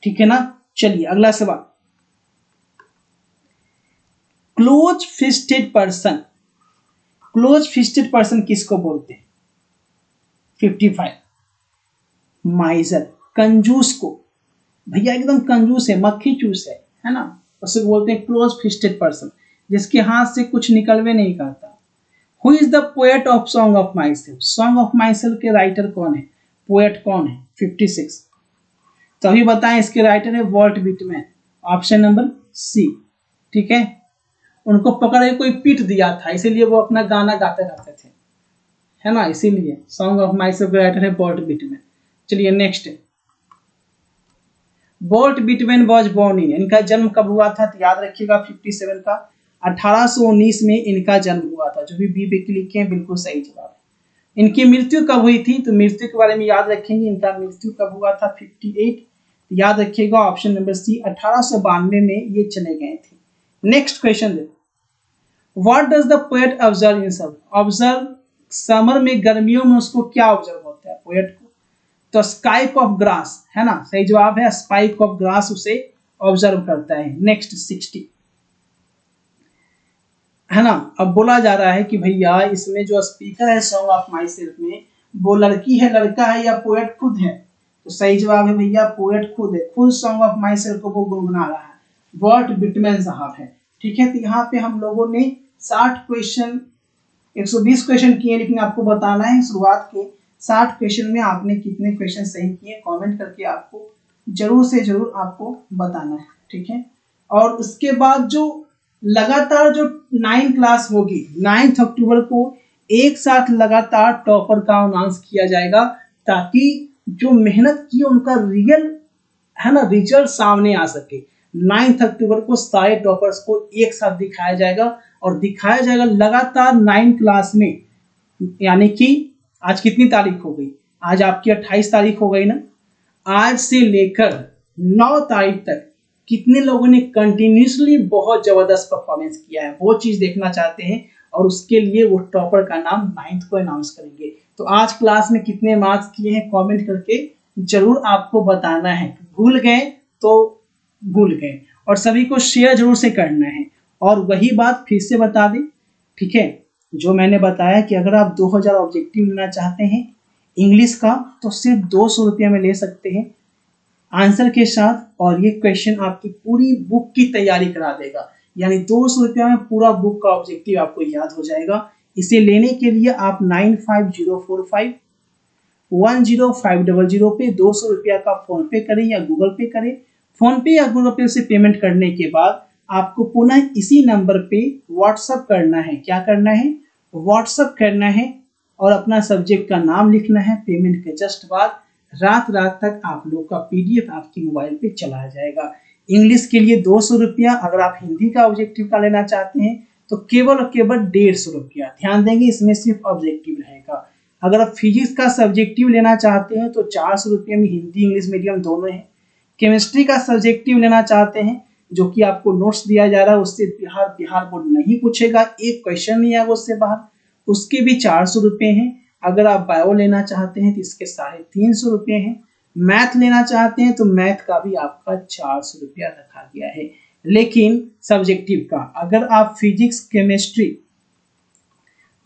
ठीक है ना। चलिए अगला सवाल, close fisted person, close fisted person किसको बोलते हैं? 55 माइजर, कंजूस को, भैया एकदम कंजूस है, मक्खी चूस है ना, उसे बोलते हैं क्लोज फिस्टेड पर्सन, जिसके हाथ से कुछ निकलवे नहीं करता। Who is the poet of song of my self, song of myself के राइटर कौन है, पोएट कौन है? 56। तो अभी बताएं, इसके राइटर है Walt Whitman, option number C, ठीक है। उनको पकड़ के कोई पीट दिया था, इसीलिए वो अपना गाना गाते रहते थे, है ना, इसीलिए सॉन्ग ऑफ माई सेल्फ के राइटर है वॉल्ट विटमैन। चलिए नेक्स्ट है, Walt Whitman was born in, इनका जन्म कब हुआ था? तो याद रखिएगा 57 का 1819 में इनका जन्म हुआ था। जो भी बी पे क्लिक किए बिल्कुल सही जवाब है। इनकी मृत्यु कब हुई थी? तो मृत्यु के बारे में याद रखेंगे, इनका मृत्यु कब हुआ था? 58, याद रखिएगा ऑप्शन नंबर सी, 1892 में ये चले गए थे। नेक्स्ट क्वेश्चन देखो, what does the poet observe in summer, observe summer में, गर्मियों में उसको क्या ऑब्जर्व होता है पोएट को? तो स्पाइक ऑफ ग्रास, है ना, सही जवाब है, स्पाइक ऑफ ग्रास उसे ऑब्जर्व करता है। नेक्स्ट 60, है ना। अब बोला जा रहा है कि भैया इसमें जो स्पीकर है सॉन्ग ऑफ माई सेल्फ में, वो लड़की है, लड़का है, या पोएट खुद है? तो सही जवाब है भैया पोएट खुद है, खुद सॉन्ग ऑफ माई सेल्फ को वो गुनगुना रहा है, वॉल्ट विटमैन साहब है, ठीक है। तो यहाँ पे हम लोगों ने 60 क्वेश्चन, 120 क्वेश्चन किए, लेकिन आपको बताना है शुरुआत के 60 क्वेश्चन में आपने कितने क्वेश्चन सही किए, कमेंट करके आपको जरूर से जरूर आपको बताना है, ठीक है। और उसके बाद जो लगातार जो 9 क्लास होगी, 9 अक्टूबर को एक साथ लगातार टॉपर का अनाउंस किया जाएगा, ताकि जो मेहनत की उनका रियल, है ना, रिजल्ट सामने आ सके। 9 अक्टूबर को सारे टॉपर्स को एक साथ दिखाया जाएगा, और दिखाया जाएगा लगातार 9 क्लास में। यानी कि आज कितनी तारीख हो गई? आज आपकी 28 तारीख हो गई ना। आज से लेकर 9 तारीख तक कितने लोगों ने कंटिन्यूसली बहुत जबरदस्त परफॉर्मेंस किया है, वो चीज देखना चाहते हैं, और उसके लिए वो टॉपर का नाम 9th को अनाउंस करेंगे। तो आज क्लास में कितने मार्क्स किए हैं कमेंट करके जरूर आपको बताना है। भूल गए तो भूल गए, और सभी को शेयर जरूर से करना है। और वही बात फिर से बता दें, ठीक है, जो मैंने बताया कि अगर आप 2000 ऑब्जेक्टिव लेना चाहते हैं इंग्लिश का, तो सिर्फ 200 रुपये में ले सकते हैं आंसर के साथ, और ये क्वेश्चन आपकी पूरी बुक की तैयारी करा देगा। यानी 200 रुपया में पूरा बुक का ऑब्जेक्टिव आपको याद हो जाएगा। इसे लेने के लिए आप 9504510500 पे 200 रुपया का फोन पे करें या गूगल पे करें। फोन पे या गूगल पे से पेमेंट करने के बाद आपको पुनः इसी नंबर पे व्हाट्सअप करना है। क्या करना है? व्हाट्सअप करना है, और अपना सब्जेक्ट का नाम लिखना है। पेमेंट के जस्ट बाद रात तक आप लोग का पीडीएफ आपकी मोबाइल पे चला जाएगा। इंग्लिश के लिए 200 रुपया, अगर आप हिंदी का ऑब्जेक्टिव का लेना चाहते हैं तो केवल और केवल 150 रुपया। ध्यान देंगे इसमें सिर्फ ऑब्जेक्टिव रहेगा। अगर आप फिजिक्स का सब्जेक्टिव लेना चाहते हैं तो 400 रुपये में हिंदी इंग्लिश मीडियम दोनों है। केमिस्ट्री का सब्जेक्टिव लेना चाहते हैं, जो कि आपको नोट्स दिया जा रहा है, उससे बिहार बोर्ड नहीं पूछेगा, एक क्वेश्चन नहीं आएगा उससे बाहर, उसके भी 400 रुपये हैं। अगर आप बायो लेना चाहते हैं तो इसके 350 रुपये हैं। मैथ लेना चाहते हैं तो मैथ का भी आपका 400 रुपया रखा गया है। लेकिन सब्जेक्टिव का अगर आप फिजिक्स केमिस्ट्री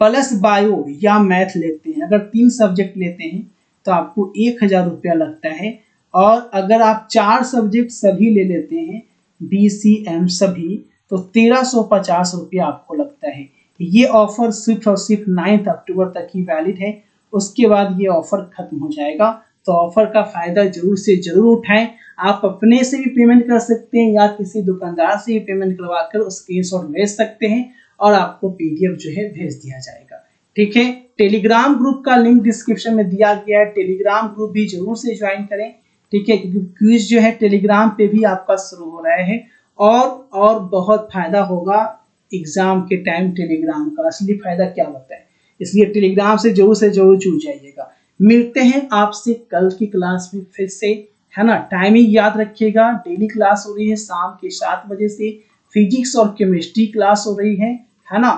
प्लस बायो या मैथ लेते हैं, अगर 3 सब्जेक्ट लेते हैं तो आपको 1000 रुपया लगता है। और अगर आप 4 सब्जेक्ट सभी ले लेते हैं, बी सी एम सभी, तो 1350 रुपया आपको लगता है। ये ऑफर सिर्फ और सिर्फ 9 अक्टूबर तक ही वैलिड है, उसके बाद ये ऑफर खत्म हो जाएगा। तो ऑफर का फायदा जरूर से जरूर उठाएं। आप अपने से भी पेमेंट कर सकते हैं या किसी दुकानदार से भी पेमेंट करवा कर स्क्रीनशॉट भेज सकते हैं, और आपको पीडीएफ जो है भेज दिया जाएगा। ठीक है, टेलीग्राम ग्रुप का लिंक डिस्क्रिप्शन में दिया गया है, टेलीग्राम ग्रुप भी जरूर से ज्वाइन करें। ठीक है, क्योंकि क्विज जो है टेलीग्राम पे भी आपका शुरू हो रहा है, और बहुत फायदा होगा एग्जाम के टाइम टेलीग्राम का। असली फायदा क्या होता है इसलिए टेलीग्राम से जरूर जुड़ जाइएगा। मिलते हैं आपसे कल की क्लास में फिर से, है ना। टाइमिंग याद रखिएगा, डेली क्लास हो रही है शाम के 7 बजे से, फिजिक्स और केमिस्ट्री क्लास हो रही है ना।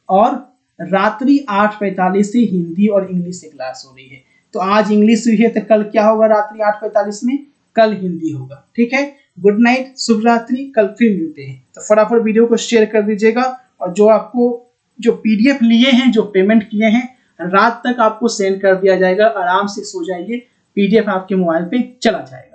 और रात्रि 8:45 से हिंदी और इंग्लिश से क्लास हो रही है। तो आज इंग्लिश हुई है तो कल क्या होगा रात्रि 8:45 में, कल हिंदी होगा। ठीक है, गुड नाइट, शुभ रात्रि, कल फिर मिलते हैं। तो फटाफट वीडियो को शेयर कर दीजिएगा, और जो आपको जो पीडीएफ लिए हैं, जो पेमेंट किए हैं, रात तक आपको सेंड कर दिया जाएगा। आराम से सो जाइए, पीडीएफ आपके मोबाइल पे चला जाएगा।